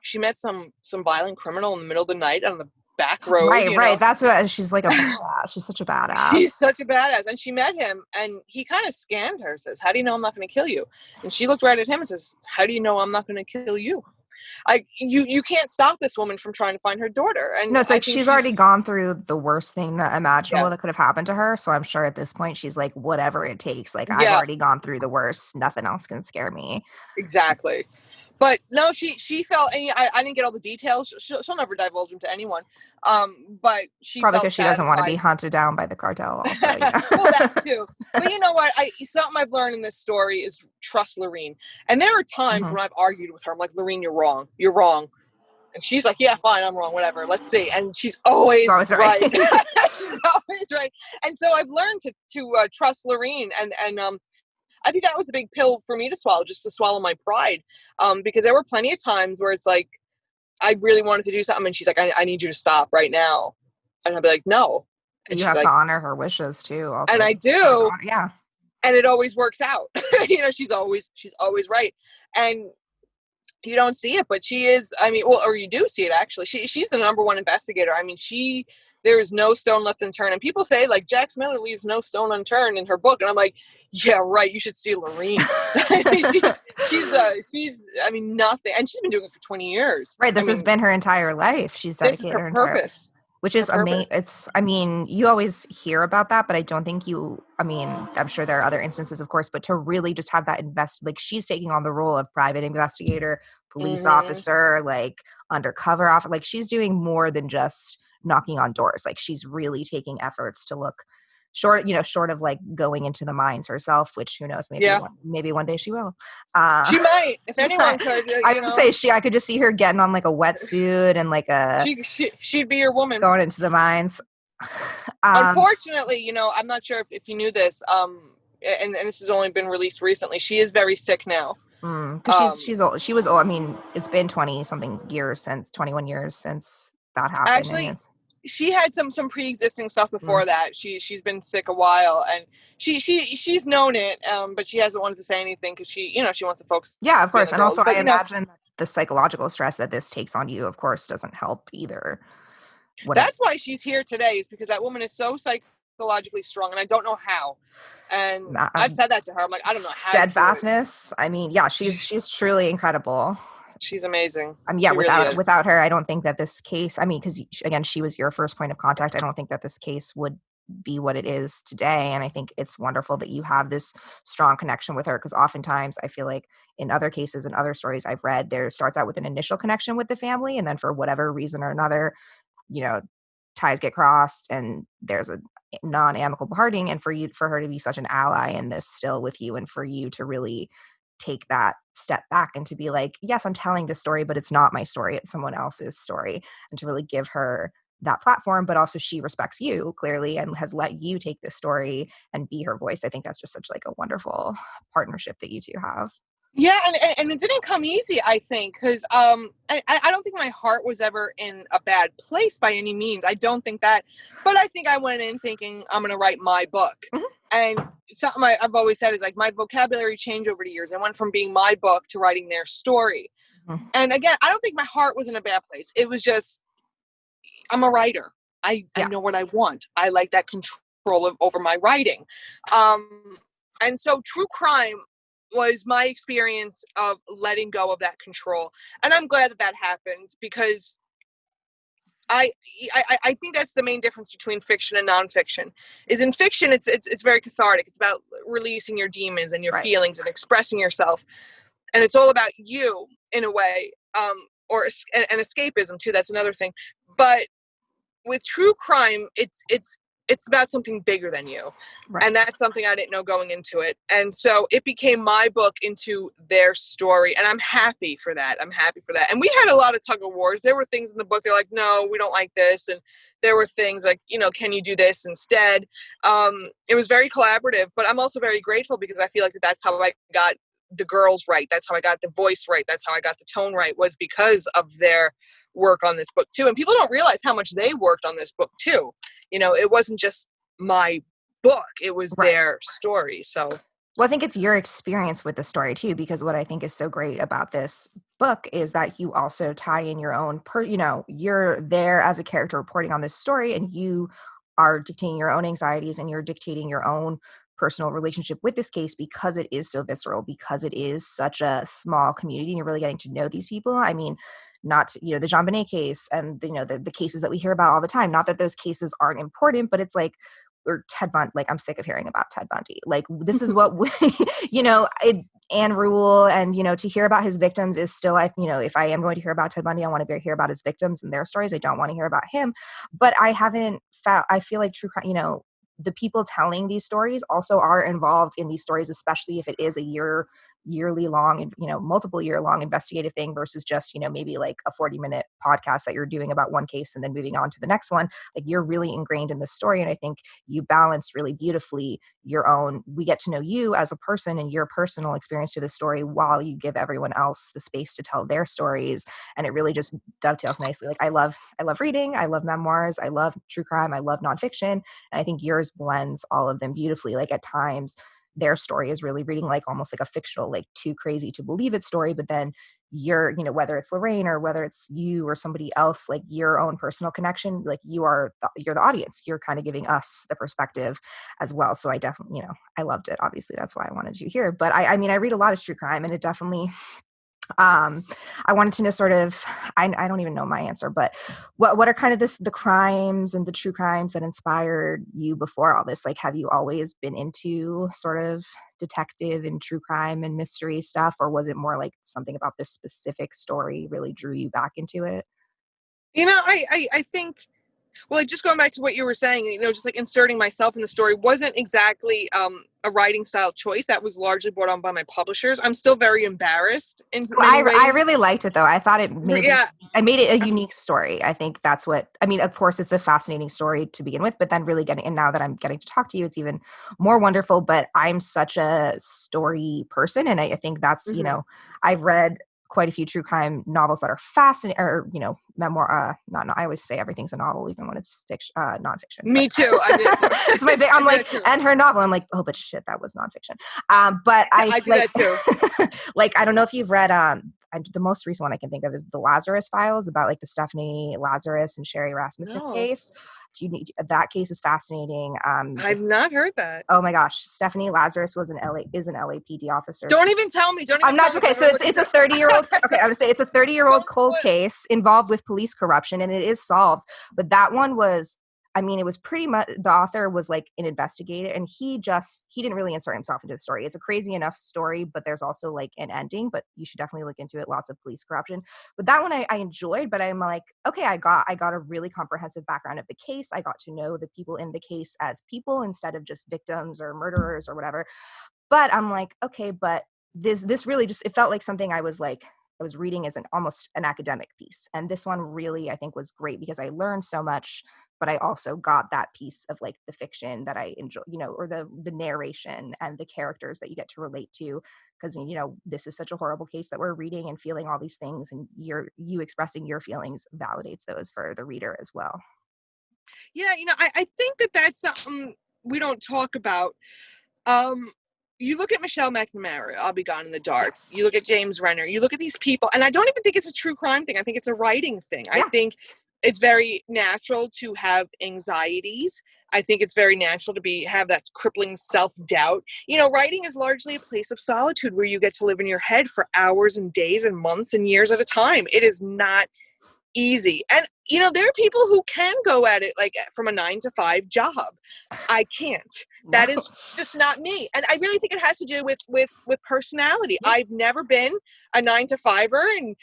she met some violent criminal in the middle of the night on the back road. Right, right. That's what she's like, a badass. She's such a She's badass. such a badass, and she met him, and he kind of scanned her. Says, "How do you know I'm not going to kill you?" And she looked right at him and says, "How do you know I'm not going to kill you?" You can't stop this woman from trying to find her daughter. And No, it's I like think she's already she's, gone through the worst thing that imaginable that could have yes, happened to her. So I'm sure at this point she's like, whatever it takes. Like, I've yeah, already gone through the worst. Nothing else can scare me. exactly. But no, she felt, and I didn't get all the details. She'll never divulge them to anyone. But she Probably felt because she doesn't want to be satisfied. hunted down by the cartel also, Well, that too. But you know what? Something I've learned in this story is trust Lorene. And there are times Mhm. when I've argued with her. I'm like, Lorene, you're wrong. You're wrong. And she's like, yeah, fine, I'm wrong, whatever. Let's see. And she's She's always always right. right. She's always right. And so I've learned to trust Lorene. And I think that was a big pill for me to swallow, just to swallow my pride. Because there were plenty of times where it's like, I really wanted to do something. And she's like, I need you to stop right now. And I'd be like, no. And You she's have to like, honor her wishes too, and also. I Try to do. honor, yeah. And it always works out. She's always right. And you don't see it, but she is, I mean, well, or you do see it actually. She's the number one investigator. I mean, there is no stone left unturned. And people say like Jax Miller leaves no stone unturned in her book. And I'm like, yeah, right. You should see Lorene. she's I mean, nothing. And she's been doing it for 20 years. Right. I This has mean, been her entire life. She's this is dedicated her her entire life, purpose. which Her is amazing. purpose. I mean, you always hear about that, but I don't think I mean, I'm sure there are other instances, of course, but to really just have that like she's taking on the role of private investigator, police officer, like undercover officer, like she's doing more than just knocking on doors. Like she's really taking efforts to look short of like going into the mines herself, which who knows, Yeah. maybe one day she will. She might, if anyone could, I was to say I could just see her getting on like a wetsuit and like she'd be your woman going into the mines. Unfortunately, I'm not sure if you knew this, and this has only been released recently. She is very sick now. Because she's old. She was old. I mean, it's been 21 years since that happened. Actually, she had some pre-existing stuff before that. She's been sick a while, and she's known it, but she hasn't wanted to say anything because she wants to focus. Yeah, of course. And also, but, I imagine the psychological stress that this takes on you, of course, doesn't help either. That's why she's here today, is because that woman is so psychologically strong, and I don't know how. And I've said that to her. I'm like, I don't know how. Steadfastness. I mean, yeah, she's truly incredible. She's amazing. I mean, yeah, without her, I don't think that this case, I mean, because again, she was your first point of contact. I don't think that this case would be what it is today. And I think it's wonderful that you have this strong connection with her, because oftentimes I feel like in other cases and other stories I've read, there starts out with an initial connection with the family, and then for whatever reason or another, ties get crossed and there's a non-amicable parting. And for her to be such an ally in this still with you, and for you to really take that step back and to be like, yes, I'm telling this story, but it's not my story, it's someone else's story, and to really give her that platform. But also she respects you clearly and has let you take this story and be her voice. I think that's just such like a wonderful partnership that you two have. Yeah, and it didn't come easy, I think, because I don't think my heart was ever in a bad place by any means. I don't think that, but I think I went in thinking I'm going to write my book. And something I've always said is like my vocabulary changed over the years. I went from being my book to writing their story. And again, I don't think my heart was in a bad place. It was just, I'm a writer. I know what I want. I like that control over my writing. And so true crime was my experience of letting go of that control. And I'm glad that happened, because I think that's the main difference between fiction and nonfiction. Is in fiction, it's very cathartic. It's about releasing your demons and your feelings and expressing yourself, and it's all about you in a way, and escapism too. That's another thing. But with true crime, it's about something bigger than you. And that's something I didn't know going into it. And so it became my book into their story. And I'm happy for that. And we had a lot of tug of wars. There were things in the book, they're like, no, we don't like this. And there were things like, can you do this instead? It was very collaborative, but I'm also very grateful, because I feel like that's how I got the girls right. That's how I got the voice right. That's how I got the tone right, was because of their work on this book too. And people don't realize how much they worked on this book too. It wasn't just my book, it was their story. So, well, I think it's your experience with the story too, because what I think is so great about this book is that you also tie in your own, you're there as a character reporting on this story, and you are dictating your own anxieties and you're dictating your own personal relationship with this case, because it is so visceral, because it is such a small community and you're really getting to know these people. I mean, not, the JonBenét case and, the cases that we hear about all the time, not that those cases aren't important, but it's like, or Ted Bundy, like I'm sick of hearing about Ted Bundy. Like this is what, Anne Rule, and to hear about his victims is still, if I am going to hear about Ted Bundy, I want to hear about his victims and their stories. I don't want to hear about him. But I haven't found, I feel like true crime, the people telling these stories also are involved in these stories, especially if it is a yearly long and multiple year long investigative thing versus just maybe like a 40-minute podcast that you're doing about one case and then moving on to the next one. Like, you're really ingrained in the story, and I think you balance really beautifully we get to know you as a person and your personal experience to the story while you give everyone else the space to tell their stories, and it really just dovetails nicely. Like, I love reading, I love memoirs, I love true crime, I love nonfiction, and I think yours blends all of them beautifully. Like, at times their story is really reading like almost like a fictional, like too crazy to believe it story, but then whether it's Lorraine or whether it's you or somebody else, like your own personal connection, like you're the audience, you're kind of giving us the perspective as well. So I definitely, I loved it. Obviously that's why I wanted you here, but I mean, I read a lot of true crime, and it definitely, I wanted to know sort of, I don't even know my answer, but what are kind of the crimes and the true crimes that inspired you before all this? Like, have you always been into sort of detective and true crime and mystery stuff, or was it more like something about this specific story really drew you back into it? I think, well, just going back to what you were saying, just like inserting myself in the story wasn't exactly a writing style choice. That was largely brought on by my publishers. I'm still very embarrassed in Well, many I ways. really liked it though. I thought it made Yeah. I made it a unique story. I think that's what I mean. Of course, it's a fascinating story to begin with, but then really getting, and now that I'm getting to talk to you, it's even more wonderful. But I'm such a story person, and I think that's Mm-hmm. I've read quite a few true crime novels that are fascinating, or memoir. Not, I always say everything's a novel, even when it's fiction, nonfiction. But Me too. I do that too. it's my big. I I'm do like, that too. and her novel. I'm like, oh, but shit, that was nonfiction. But I I do like, that too. like, I don't know if you've read the most recent one I can think of is the Lazarus Files, about like the Stephanie Lazarus and Sherry Rasmussen No, case. That case is fascinating. I've not heard that. Oh my gosh, Stephanie Lazarus was an LAPD officer. Don't even tell me. Don't even I'm tell not me, because okay. I'm So gonna look it's into a it. 30-year-old. Okay, I would say it's a 30-year-old Don't cold spoil. case involved with police corruption, and it is solved. But that one was, I mean, it was pretty much, the author was like an investigator, and he didn't really insert himself into the story. It's a crazy enough story, but there's also like an ending. But you should definitely look into it. Lots of police corruption. But that one I enjoyed. But I'm like, okay, I got a really comprehensive background of the case. I got to know the people in the case as people instead of just victims or murderers or whatever. But I'm like, okay, but this really just, it felt like something I was reading as almost an academic piece. And this one really, I think, was great because I learned so much, but I also got that piece of like the fiction that I enjoy, or the narration and the characters that you get to relate to. Because this is such a horrible case that we're reading and feeling all these things, and you expressing your feelings validates those for the reader as well. Yeah, I think that's something we don't talk about. Um, you look at Michelle McNamara, I'll Be Gone in the Dark. Yes. You look at James Renner. You look at these people, and I don't even think it's a true crime thing. I think it's a writing thing. I Yeah. think it's very natural to have anxieties. I think it's very natural to have that crippling self-doubt. Writing is largely a place of solitude where you get to live in your head for hours and days and months and years at a time. It is not easy. And there are people who can go at it like from a 9-to-5 job. I can't. No. That is just not me. And I really think it has to do with personality. Yeah. I've never been a 9-to-5er, and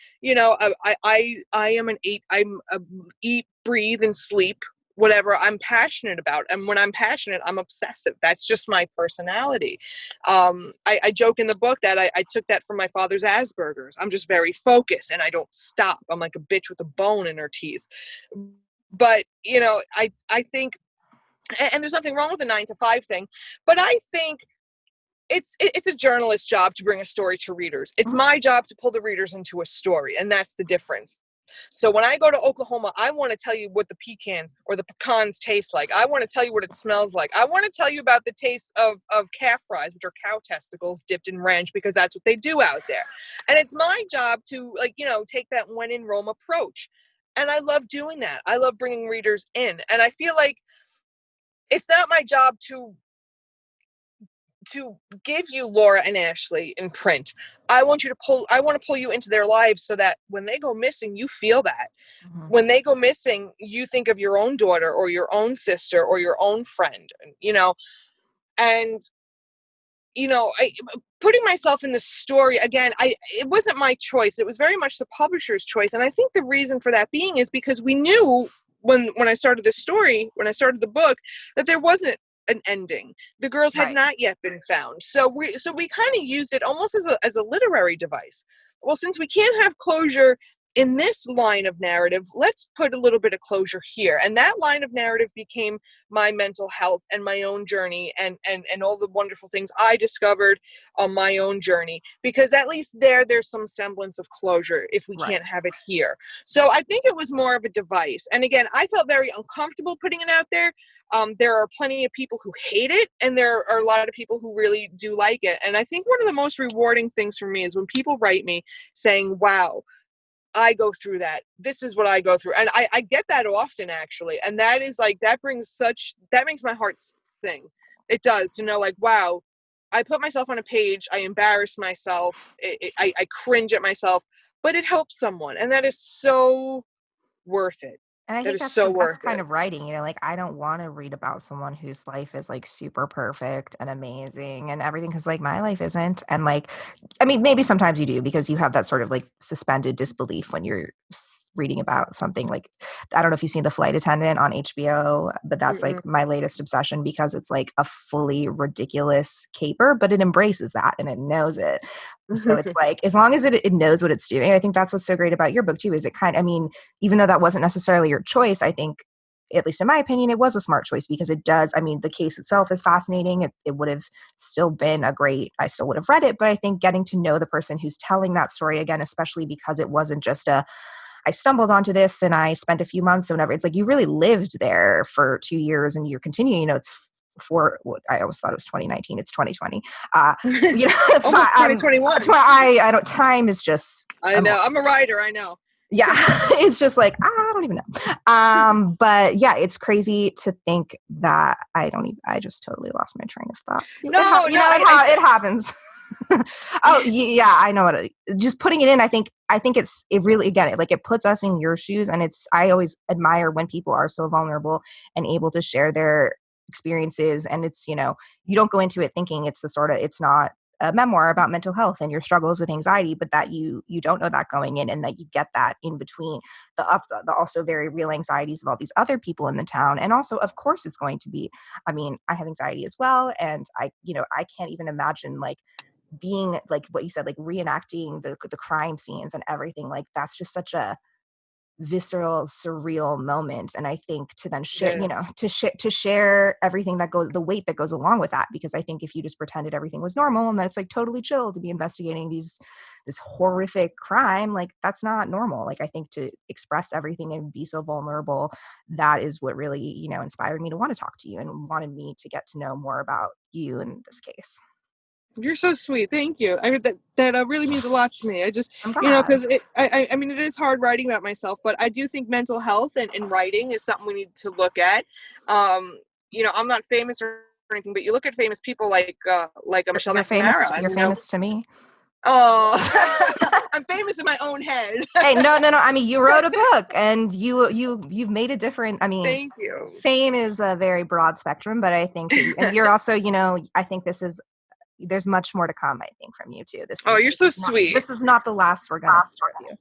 I am an eight. I'm a eat, breathe, and sleep whatever I'm passionate about. And when I'm passionate, I'm obsessive. That's just my personality. I joke in the book that I took that from my father's Asperger's. I'm just very focused and I don't stop. I'm like a bitch with a bone in her teeth. But, I think, and there's nothing wrong with the 9-to-5 thing, but I think it's a journalist's job to bring a story to readers. It's Mhm. my job to pull the readers into a story. And that's the difference. So when I go to Oklahoma, I want to tell you what the pecans or the pecans taste like. I want to tell you what it smells like. I want to tell you about the taste of calf fries, which are cow testicles dipped in ranch, because that's what they do out there. And it's my job to take that when in Rome approach. And I love doing that. I love bringing readers in. And I feel like it's not my job to give you Laura and Ashley in print. I want to pull you into their lives so that when they go missing, you feel that. Mhm. When they go missing, you think of your own daughter or your own sister or your own friend, and putting myself in the story again, it wasn't my choice. It was very much the publisher's choice. And I think the reason for that being is because we knew when I started this story, when I started the book, that there wasn't an ending. The girls had not yet been found. So we kind of used it almost as a literary device. Well, since we can't have closure in this line of narrative, let's put a little bit of closure here. And that line of narrative became my mental health and my own journey and all the wonderful things I discovered on my own journey, because at least there's some semblance of closure if we can't have it here. So I think it was more of a device. And again, I felt very uncomfortable putting it out there. There are plenty of people who hate it, and there are a lot of people who really do like it. And I think one of the most rewarding things for me is when people write me saying, wow, I go through that. This is what I go through. And I get that often, actually. And that is like, that makes my heart sing. It does, to know like, wow, I put myself on a page. I embarrass myself. I cringe at myself, but it helps someone. And that is so worth it. And I think that's the best kind of writing, like, I don't want to read about someone whose life is like super perfect and amazing and everything, because like my life isn't. And like, I mean, maybe sometimes you do, because you have that sort of like suspended disbelief when you're reading about something like, I don't know if you've seen The Flight Attendant on HBO, but that's like my latest obsession, because it's like a fully ridiculous caper, but it embraces that and it knows it. So it's like, as long as it knows what it's doing, I think that's what's so great about your book too, is it I mean, even though that wasn't necessarily your choice, I think, at least in my opinion, it was a smart choice, because it does, I mean, the case itself is fascinating. It would have still been I still would have read it, but I think getting to know the person who's telling that story, again, especially because it wasn't just I stumbled onto this and I spent a few months or whatever. It's like you really lived there for 2 years and you're continuing, it's for what I always thought it was 2019. It's 2020. Almost 2021. I don't, time is just, I know. I'm a writer. I know. Yeah. It's just like, I don't even know. But yeah, it's crazy to think that I just totally lost my train of thought. It happens. Oh yeah, I know just putting it in. I think it really, again, it puts us in your shoes, and I always admire when people are so vulnerable and able to share their experiences. And it's, you don't go into it thinking it's not a memoir about mental health and your struggles with anxiety, but that you don't know that going in, and that you get that in between the also very real anxieties of all these other people in the town. And also, of course, it's going to be, I mean, I have anxiety as well, and I can't even imagine like being like what you said, like reenacting the crime scenes and everything. Like that's just such a visceral, surreal moment. And I think to then share, to share everything the weight that goes along with that, because I think if you just pretended everything was normal and then it's like totally chill to be investigating this horrific crime, like that's not normal. Like I think to express everything and be so vulnerable, that is what really, inspired me to want to talk to you and wanted me to get to know more about you in this case. You're so sweet. Thank you. I mean, that really means a lot to me. I just, because I mean, it is hard writing about myself, but I do think mental health and writing is something we need to look at. I'm not famous or anything, but you look at famous people like Michelle McNamara. You're famous to me. Oh, I'm famous in my own head. Hey, no. I mean, you wrote a book and you've made a different, I mean, thank you. Fame is a very broad spectrum, but I think, and you're also, I think there's much more to come, I think, from you too. You're so sweet. This is not the last we're going to start you.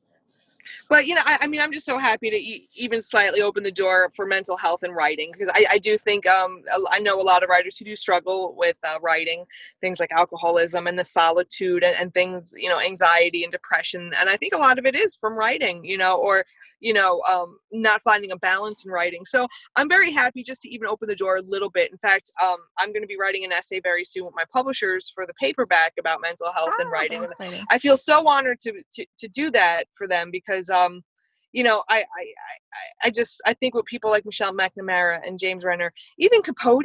But, I mean, I'm just so happy to even slightly open the door for mental health and writing, because I do think I know a lot of writers who do struggle with writing, things like alcoholism and the solitude and things, anxiety and depression. And I think a lot of it is from writing, or not finding a balance in writing. So I'm very happy just to even open the door a little bit. In fact, I'm going to be writing an essay very soon with my publishers for the paperback about mental health and writing. And I feel so honored to do that for them, because I think with people like Michelle McNamara and James Renner, even Capote,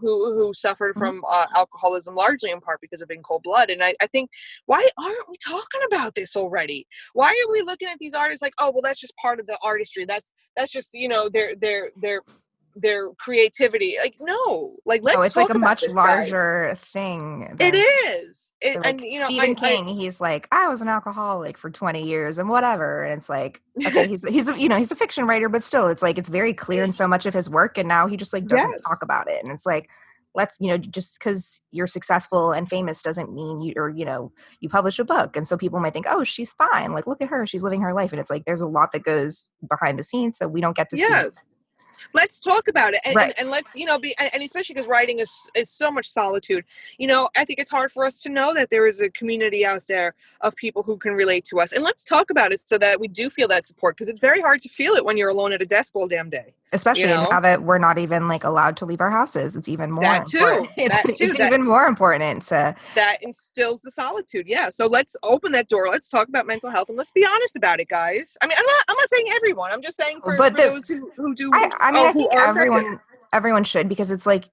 who suffered from alcoholism largely in part because of In Cold Blood. And I think, why aren't we talking about this already? Why are we looking at these artists like, oh, well, that's just part of the artistry. That's just, their creativity. Like, no, like, let's it's talk like a about much this, larger guys. thing. It is. And Stephen King, he's like, I was an alcoholic for 20 years and whatever. And it's like, okay, he's a fiction writer, but still, it's like, it's very clear in so much of his work. And now he just like doesn't talk about it. And it's like, let's, just because you're successful and famous doesn't mean you publish a book. And so people might think, oh, she's fine. Like, look at her. She's living her life. And it's like, there's a lot that goes behind the scenes that we don't get to see. Yes. Let's talk about it, and, Right. and let's be, and especially because writing is so much solitude. I think it's hard for us to know that there is a community out there of people who can relate to us, and let's talk about it so that we do feel that support, because it's very hard to feel it when you're alone at a desk all damn day. Especially now that we're not even like allowed to leave our houses. It's even more important. It's even more important that instills the solitude. Yeah. So let's open that door. Let's talk about mental health, and let's be honest about it, guys. I mean, I'm not saying everyone. I'm just saying for those who do. I think everyone should, because it's like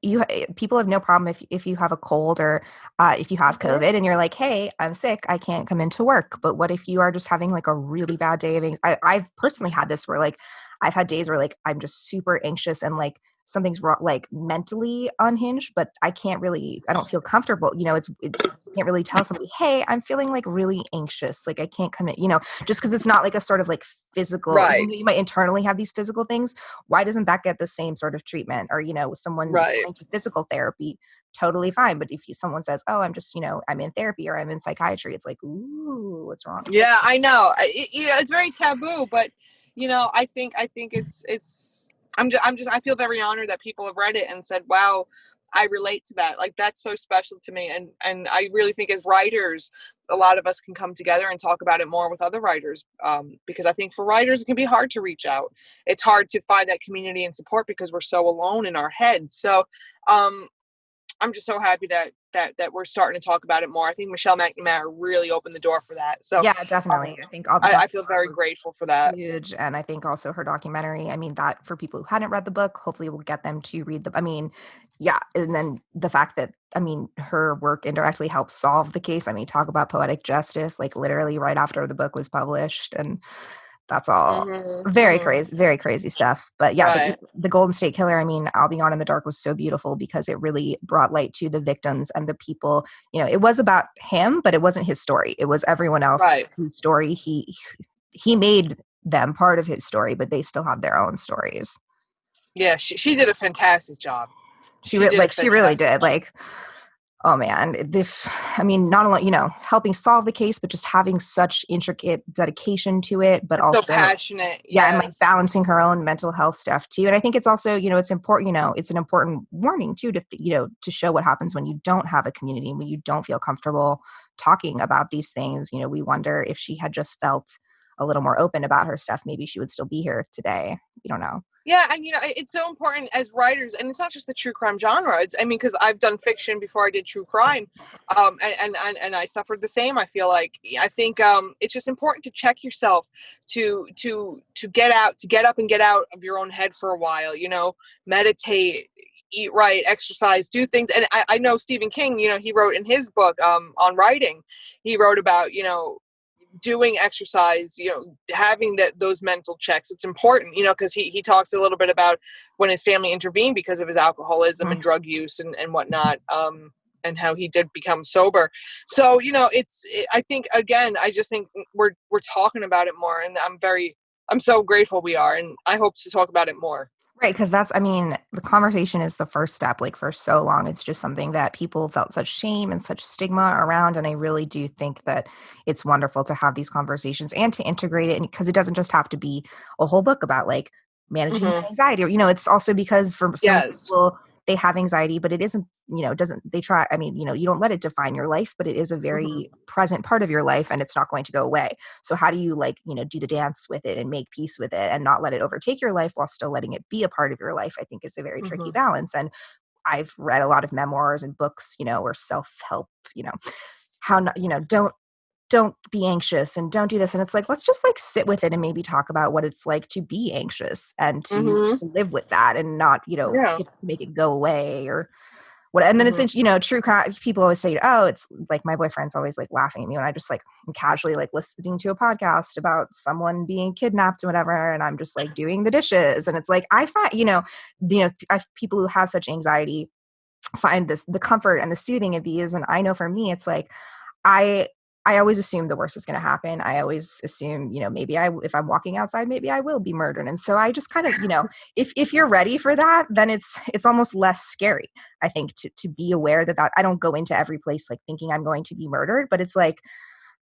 people have no problem if you have a cold or if you have COVID and you're like, hey, I'm sick, I can't come into work. But what if you are just having like a really bad day of anxiety? I've personally had this where like I've had days where like I'm just super anxious and like something's wrong, like mentally unhinged, but I don't feel comfortable. You can't really tell somebody, hey, I'm feeling like really anxious. Like I can't come in, just because it's not like a sort of like physical, right. You might internally have these physical things. Why doesn't that get the same sort of treatment? Or, someone's going to physical therapy, totally fine. But if someone says, oh, I'm just, I'm in therapy or I'm in psychiatry, it's like, ooh, what's wrong? Yeah, I know. It's very taboo, but I think I feel very honored that people have read it and said, wow, I relate to that. Like, that's so special to me. And I really think as writers, a lot of us can come together and talk about it more with other writers. Because I think for writers, it can be hard to reach out. It's hard to find that community and support because we're so alone in our heads. So, I'm just so happy that we're starting to talk about it more. I think Michelle McNamara really opened the door for that. So yeah, definitely. I think I feel very grateful for that. Huge. And I think also her documentary, I mean, that for people who hadn't read the book, hopefully we'll get them to read yeah. And then the fact that, her work indirectly helps solve the case. Talk about poetic justice, like literally right after the book was published. And that's all very crazy stuff. But yeah, right. the Golden State Killer, I'll Be Gone in the Dark was so beautiful because it really brought light to the victims and the people. It was about him, but it wasn't his story. It was everyone else whose story he made them part of his story, but they still have their own stories. Yeah, she did a fantastic job. She really did. Like, oh man, not only, helping solve the case, but just having such intricate dedication to it, but also so passionate. Yeah. Yes. And like balancing her own mental health stuff too. And I think it's also, it's important, it's an important warning too, to show what happens when you don't have a community, when you don't feel comfortable talking about these things. We wonder if she had just felt a little more open about her stuff, maybe she would still be here today. You don't know. Yeah, and it's so important as writers, and it's not just the true crime genre. Because I've done fiction before I did true crime, and I suffered the same. I feel like I think it's just important to check yourself, to get up and get out of your own head for a while. Meditate, eat right, exercise, do things. And I know Stephen King. He wrote in his book on writing. He wrote about doing exercise, having those mental checks. It's important, because he talks a little bit about when his family intervened because of his alcoholism and drug use and whatnot, and how he did become sober. So, I think, again, I just think we're talking about it more, and I'm so grateful we are, and I hope to talk about it more. Right, because the conversation is the first step. Like, for so long, it's just something that people felt such shame and such stigma around. And I really do think that it's wonderful to have these conversations and to integrate it, because it doesn't just have to be a whole book about like managing anxiety. Or, it's also because for some people, they have anxiety, but it isn't, they try, you don't let it define your life, but it is a very present part of your life, and it's not going to go away. So how do you do the dance with it and make peace with it and not let it overtake your life while still letting it be a part of your life? I think is a very tricky balance. And I've read a lot of memoirs and books, or self-help, how not, don't be anxious and don't do this. And it's like, let's just like sit with it and maybe talk about what it's like to be anxious and to live with that and not, make it go away or what. And then it's, true crime. People always say, oh, it's like, my boyfriend's always like laughing at me when I just like I'm casually like listening to a podcast about someone being kidnapped or whatever. And I'm just like doing the dishes. And it's like, I find, people who have such anxiety find the comfort and the soothing of these. And I know for me, it's like, I always assume the worst is going to happen. I always assume, maybe if I'm walking outside, maybe I will be murdered. And so I just kind of, if you're ready for that, then it's almost less scary, I think, to be aware that I don't go into every place like thinking I'm going to be murdered, but it's like,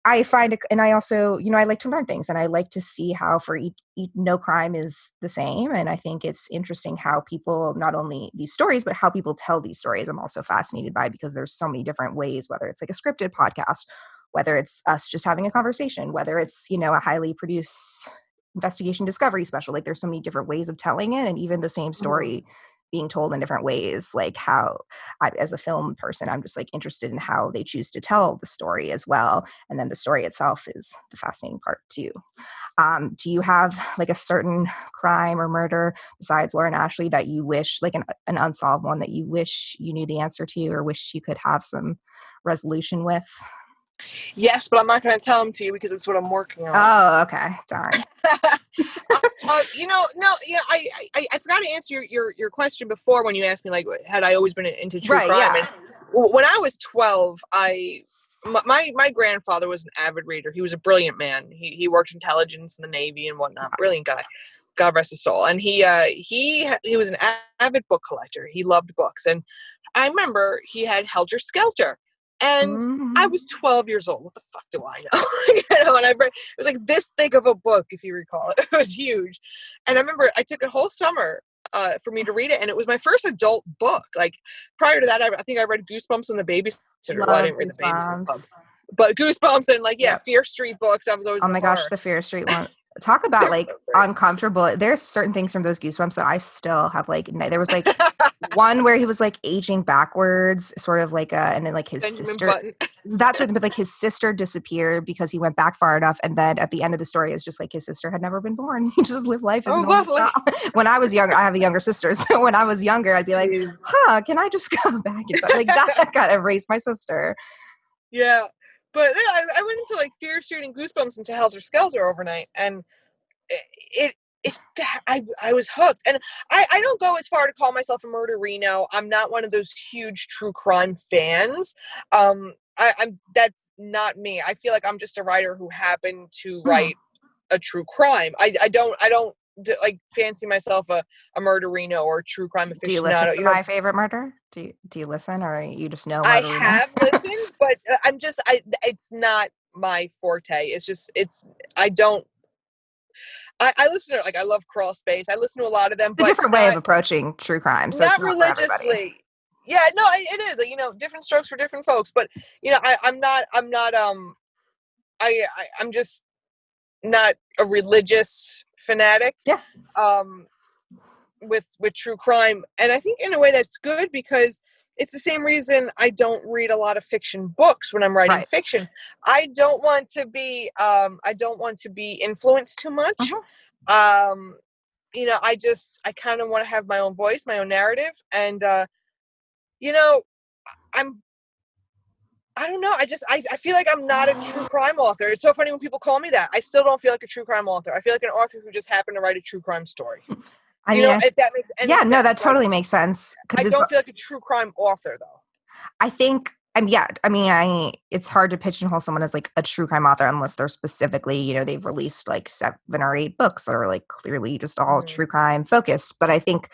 I find it, and I also, I like to learn things, and I like to see how for each no crime is the same. And I think it's interesting how people, not only these stories, but how people tell these stories. I'm also fascinated by, because there's so many different ways, whether it's like a scripted podcast, whether it's us just having a conversation, whether it's, a highly produced investigation discovery special. Like, there's so many different ways of telling it, and even the same story being told in different ways. Like, how as a film person, I'm just like interested in how they choose to tell the story as well. And then the story itself is the fascinating part too. Do you have like a certain crime or murder besides Laura and Ashley that you wish, like an unsolved one that you wish you knew the answer to, or wish you could have some resolution with? Yes, but I'm not going to tell them to you because it's what I'm working on. Oh, okay. Darn. I forgot to answer your question before when you asked me, like, had I always been into true Right, crime? yeah. And when I was 12, my grandfather was an avid reader. He was a brilliant man. He worked intelligence in the Navy and whatnot. Brilliant guy. God rest his soul. And he was an avid book collector. He loved books. And I remember he had Helter Skelter. And I was 12 years old. What the fuck do I know? And I read, it was like this thick of a book, if you recall. It was huge. And I remember I took a whole summer for me to read it. And it was my first adult book. Like, prior to that, I think I read Goosebumps and The Babysitter. Well, I didn't read The Babysitter, but Goosebumps and Fear Street books. I was always oh my gosh, the Fear Street one. Talk about like so uncomfortable. There's certain things from those Goosebumps that I still have like. There was like one where he was like aging backwards, sort of like and then like his Benjamin sister. Button. That's what, but like his sister disappeared because he went back far enough, and then at the end of the story, it was just like his sister had never been born. He just lived life as a normal child. When I was younger, I have a younger sister, so when I was younger, I'd be like, can I just go back and like that? Got to erase my sister. Yeah. But I went into like Fear Street and Goosebumps into Helter Skelter overnight, and I was hooked. And I don't go as far to call myself a murderino. I'm not one of those huge true crime fans. I'm that's not me. I feel like I'm just a writer who happened to write a true crime. I don't like fancy myself a murderino or a true crime aficionado. Do you listen to My Favorite Murder? Do you listen, or you just know? I have listened, but it's not my forte. It's just I listen to, like, I love Crawl Space. I listen to a lot of them. It's a different way of approaching true crime. So not it's not religiously. Yeah, no, it is. Different strokes for different folks. But I'm just not a religious fanatic. Yeah. With true crime, and I think in a way that's good, because it's the same reason I don't read a lot of fiction books when I'm writing fiction. I don't want to be influenced too much. I kind of want to have my own voice, my own narrative, and I don't know. I feel like I'm not a true crime author. It's so funny when people call me that. I still don't feel like a true crime author. I feel like an author who just happened to write a true crime story. If that makes any sense. No, that totally makes sense. I don't feel like a true crime author, though. I think, it's hard to pigeonhole someone as like a true crime author unless they're specifically, they've released like 7 or 8 books that are like clearly just all true crime focused. But I think,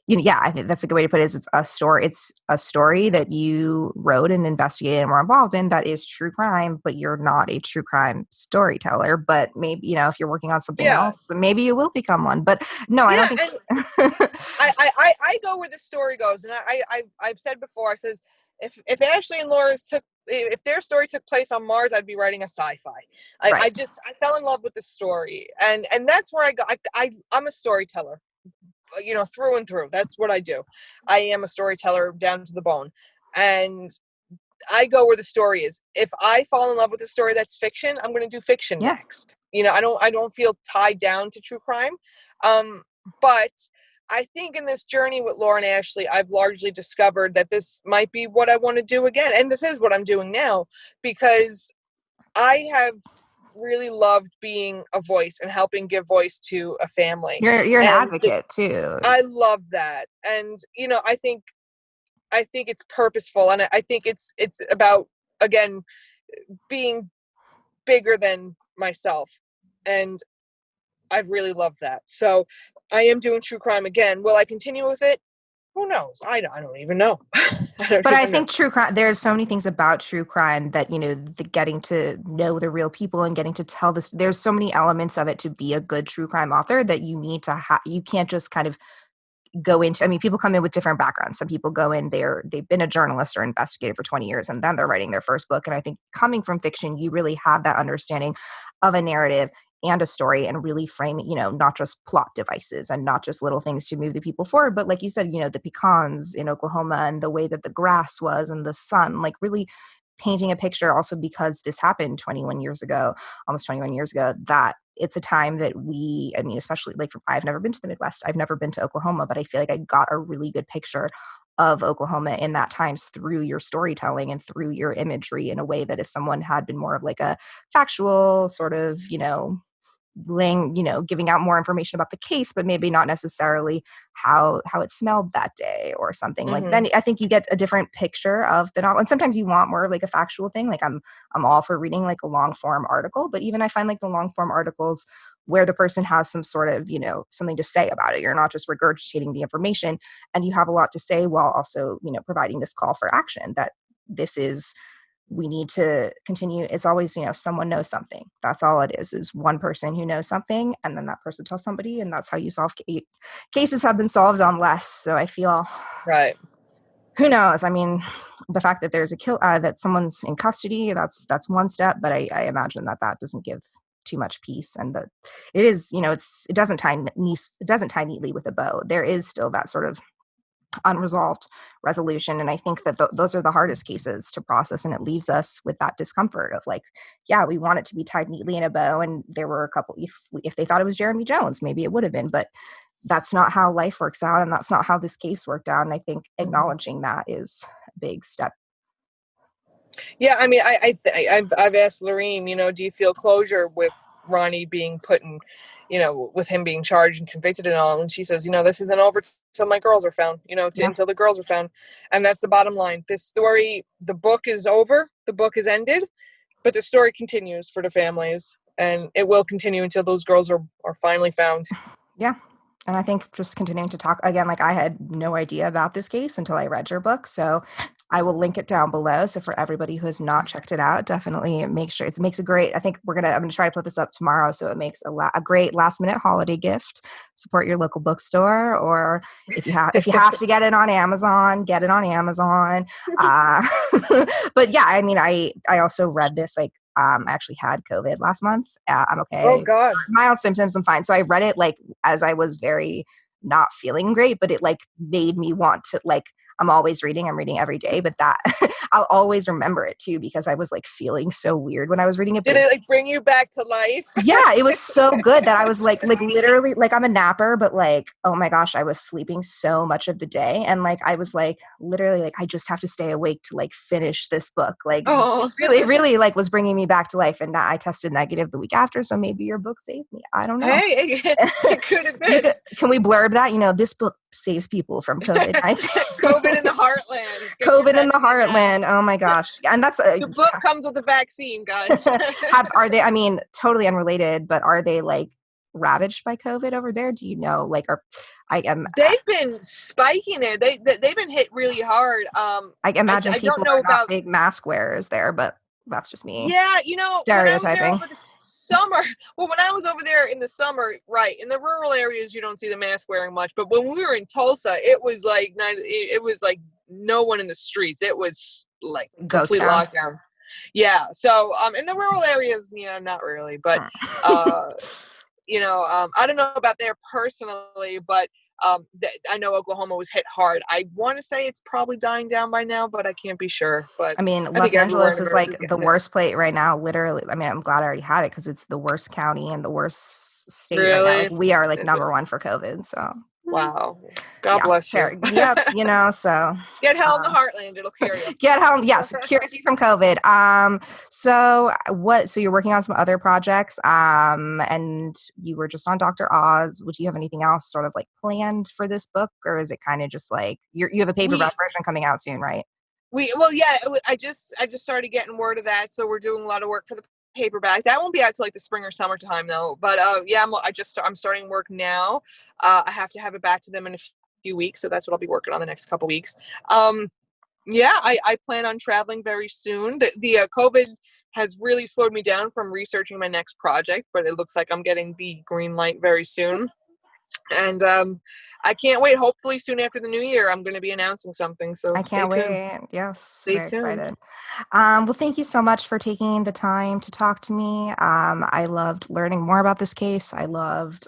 I think that's a good way to put it. Is it's a story that you wrote and investigated and were involved in that is true crime, but you're not a true crime storyteller. But maybe, if you're working on something else, maybe you will become one. But no, I don't think. I go where the story goes, and I've said before. I says if Ashley and Laura's if their story took place on Mars, I'd be writing a sci-fi. I fell in love with the story, and that's where I go. I'm a storyteller. Through and through. That's what I do. I am a storyteller down to the bone. And I go where the story is. If I fall in love with a story that's fiction, I'm going to do fiction next. I don't feel tied down to true crime. But I think in this journey with Laura and Ashley, I've largely discovered that this might be what I want to do again. And this is what I'm doing now, because I have really loved being a voice and helping give voice to a family. You're an advocate too. I love that. And I think it's purposeful, and I think it's about, again, being bigger than myself. And I've really loved that. So I am doing true crime again. Will I continue with it? Who knows? I don't even know. But I think true crime, there's so many things about true crime that, the getting to know the real people and getting to tell this, there's so many elements of it to be a good true crime author that you need to you can't just kind of go into, people come in with different backgrounds. Some people go in, they've been a journalist or investigator for 20 years and then they're writing their first book. And I think coming from fiction, you really have that understanding of a narrative and a story and really frame it, not just plot devices and not just little things to move the people forward, but like you said, the pecans in Oklahoma and the way that the grass was and the sun, like really painting a picture also because this happened 21 years ago, almost 21 years ago, that it's a time that especially like I've never been to the Midwest. I've never been to Oklahoma, but I feel like I got a really good picture of Oklahoma in that times through your storytelling and through your imagery in a way that if someone had been more of like a factual sort of, laying, giving out more information about the case, but maybe not necessarily how it smelled that day or something like then I think you get a different picture of the novel. And sometimes you want more of like a factual thing. Like I'm all for reading like a long form article, but even I find like the long form articles where the person has some sort of, something to say about it. You're not just regurgitating the information and you have a lot to say while also, providing this call for action that this is, we need to continue. It's always, someone knows something. That's all it is one person who knows something. And then that person tells somebody, and that's how you solve cases have been solved on less. So I feel, right. Who knows? The fact that there's that someone's in custody, that's one step, but I imagine that doesn't give too much peace. And that it is, it doesn't tie neatly with a bow. There is still that sort of unresolved resolution. And I think that those are the hardest cases to process. And it leaves us with that discomfort of like, yeah, we want it to be tied neatly in a bow. And there were a couple, if they thought it was Jeremy Jones, maybe it would have been, but that's not how life works out. And that's not how this case worked out. And I think acknowledging that is a big step. Yeah. I've asked Lorene, do you feel closure with Ronnie being put in, with him being charged and convicted and all? And she says, this isn't over till my girls are found, until the girls are found. And that's the bottom line. This story, the book is over, the book is ended, but the story continues for the families and it will continue until those girls are finally found. Yeah. And I think just continuing to talk again, like I had no idea about this case until I read your book. So I will link it down below. So for everybody who has not checked it out, definitely make sure. It makes a great, I think I'm going to try to put this up tomorrow. So it makes a great last minute holiday gift. Support your local bookstore, or if you have to get it on Amazon, get it on Amazon. But yeah, I also read this, like, I actually had COVID last month. I'm okay. Oh God. Mild symptoms, I'm fine. So I read it like as I was very not feeling great, but it like made me want to, like, I'm always reading. I'm reading every day, but that I'll always remember it too, because I was like feeling so weird when I was reading it. Did it like bring you back to life? Yeah, it was so good that I was like literally, like, I'm a napper, but like, oh my gosh, I was sleeping so much of the day. And like, I was like, literally, like, I just have to stay awake to like finish this book. Like, really like was bringing me back to life. And I tested negative the week after. So maybe your book saved me. I don't know. Hey, it could have been. Can we blurb that? This book saves people from COVID-19. COVID in the heartland. COVID in the heartland. Oh my gosh. And that's the book comes with a vaccine, guys. Are they, totally unrelated, but are they like ravaged by COVID over there? Do you know, like, they've been spiking there. They've been hit really hard. I imagine people don't know are not about big mask wearers there, but that's just me. Yeah, stereotyping. When I was there over the summer, when I was over there in the summer, right, in the rural areas, you don't see the mask wearing much. But when we were in Tulsa, it was like no one in the streets. It was like complete lockdown. Yeah. So in the rural areas, not really. But I don't know about there personally, but I know Oklahoma was hit hard. I want to say it's probably dying down by now, but I can't be sure. But Los Angeles is like the worst place right now. Literally, I'm glad I already had it because it's the worst county and the worst state right now. Like, we are like number one for COVID. So wow, God bless you. Yep, so get hell in the heartland; it'll cure you. Get hell, yes, cures you from COVID. So you're working on some other projects, and you were just on Dr. Oz. Would you have anything else sort of like planned for this book, or is it kind of just like you have a paperback version coming out soon, right? I just started getting word of that, so we're doing a lot of work for the paperback. That won't be out till like the spring or summertime though. But yeah, I'm starting work now. I have to have it back to them in a few weeks, so that's what I'll be working on the next couple weeks. Yeah, I plan on traveling very soon. The COVID has really slowed me down from researching my next project, but it looks like I'm getting the green light very soon. And I can't wait. Hopefully soon after the new year, I'm going to be announcing something. So I stay can't tuned. wait. Yes, Stay very tuned. excited. Well, thank you so much for taking the time to talk to me. I loved learning more about this case. I almost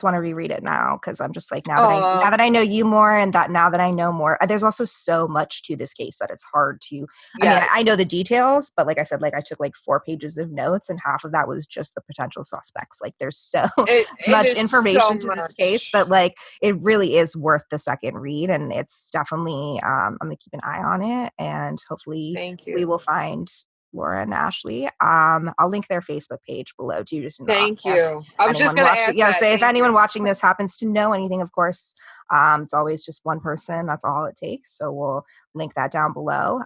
want to reread it now because I'm just like, now Oh, that I know you more and that now that I know more, there's also so much to this case that it's hard to, I mean, I yes. know the details, but like I said, like I took like 4 pages of notes and half of that was just the potential suspects. Like there's so It much is so information to this case much. that like it really is worth the second read, and it's definitely I'm gonna keep an eye on it, and hopefully Thank we you. will find Laura and Ashley. I'll link their Facebook page below too, just in the off Thank chance you. I was just anyone going to watching. ask Yeah, that. say if Thank anyone you. watching this happens to know anything, of course, it's always just one person. That's all it takes. So we'll link that down below.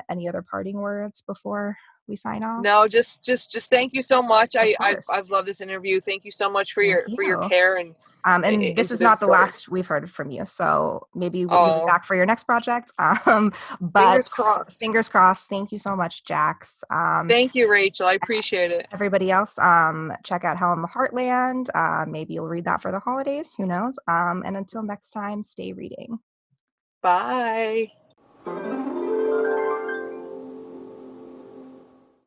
Any other parting words before we sign off? No, just thank you so much. Of I've course. loved this interview. Thank you so much Thank for your you. care and And this into is this not the story. last we've heard from you. So maybe you'll be Oh, back for your next project. But fingers crossed. fingers crossed. Thank you so much, Jax. Thank you, Rachel. I appreciate it. Everybody else, check out Hell in the Heartland. Maybe you'll read that for the holidays. Who knows? And until next time, stay reading. Bye.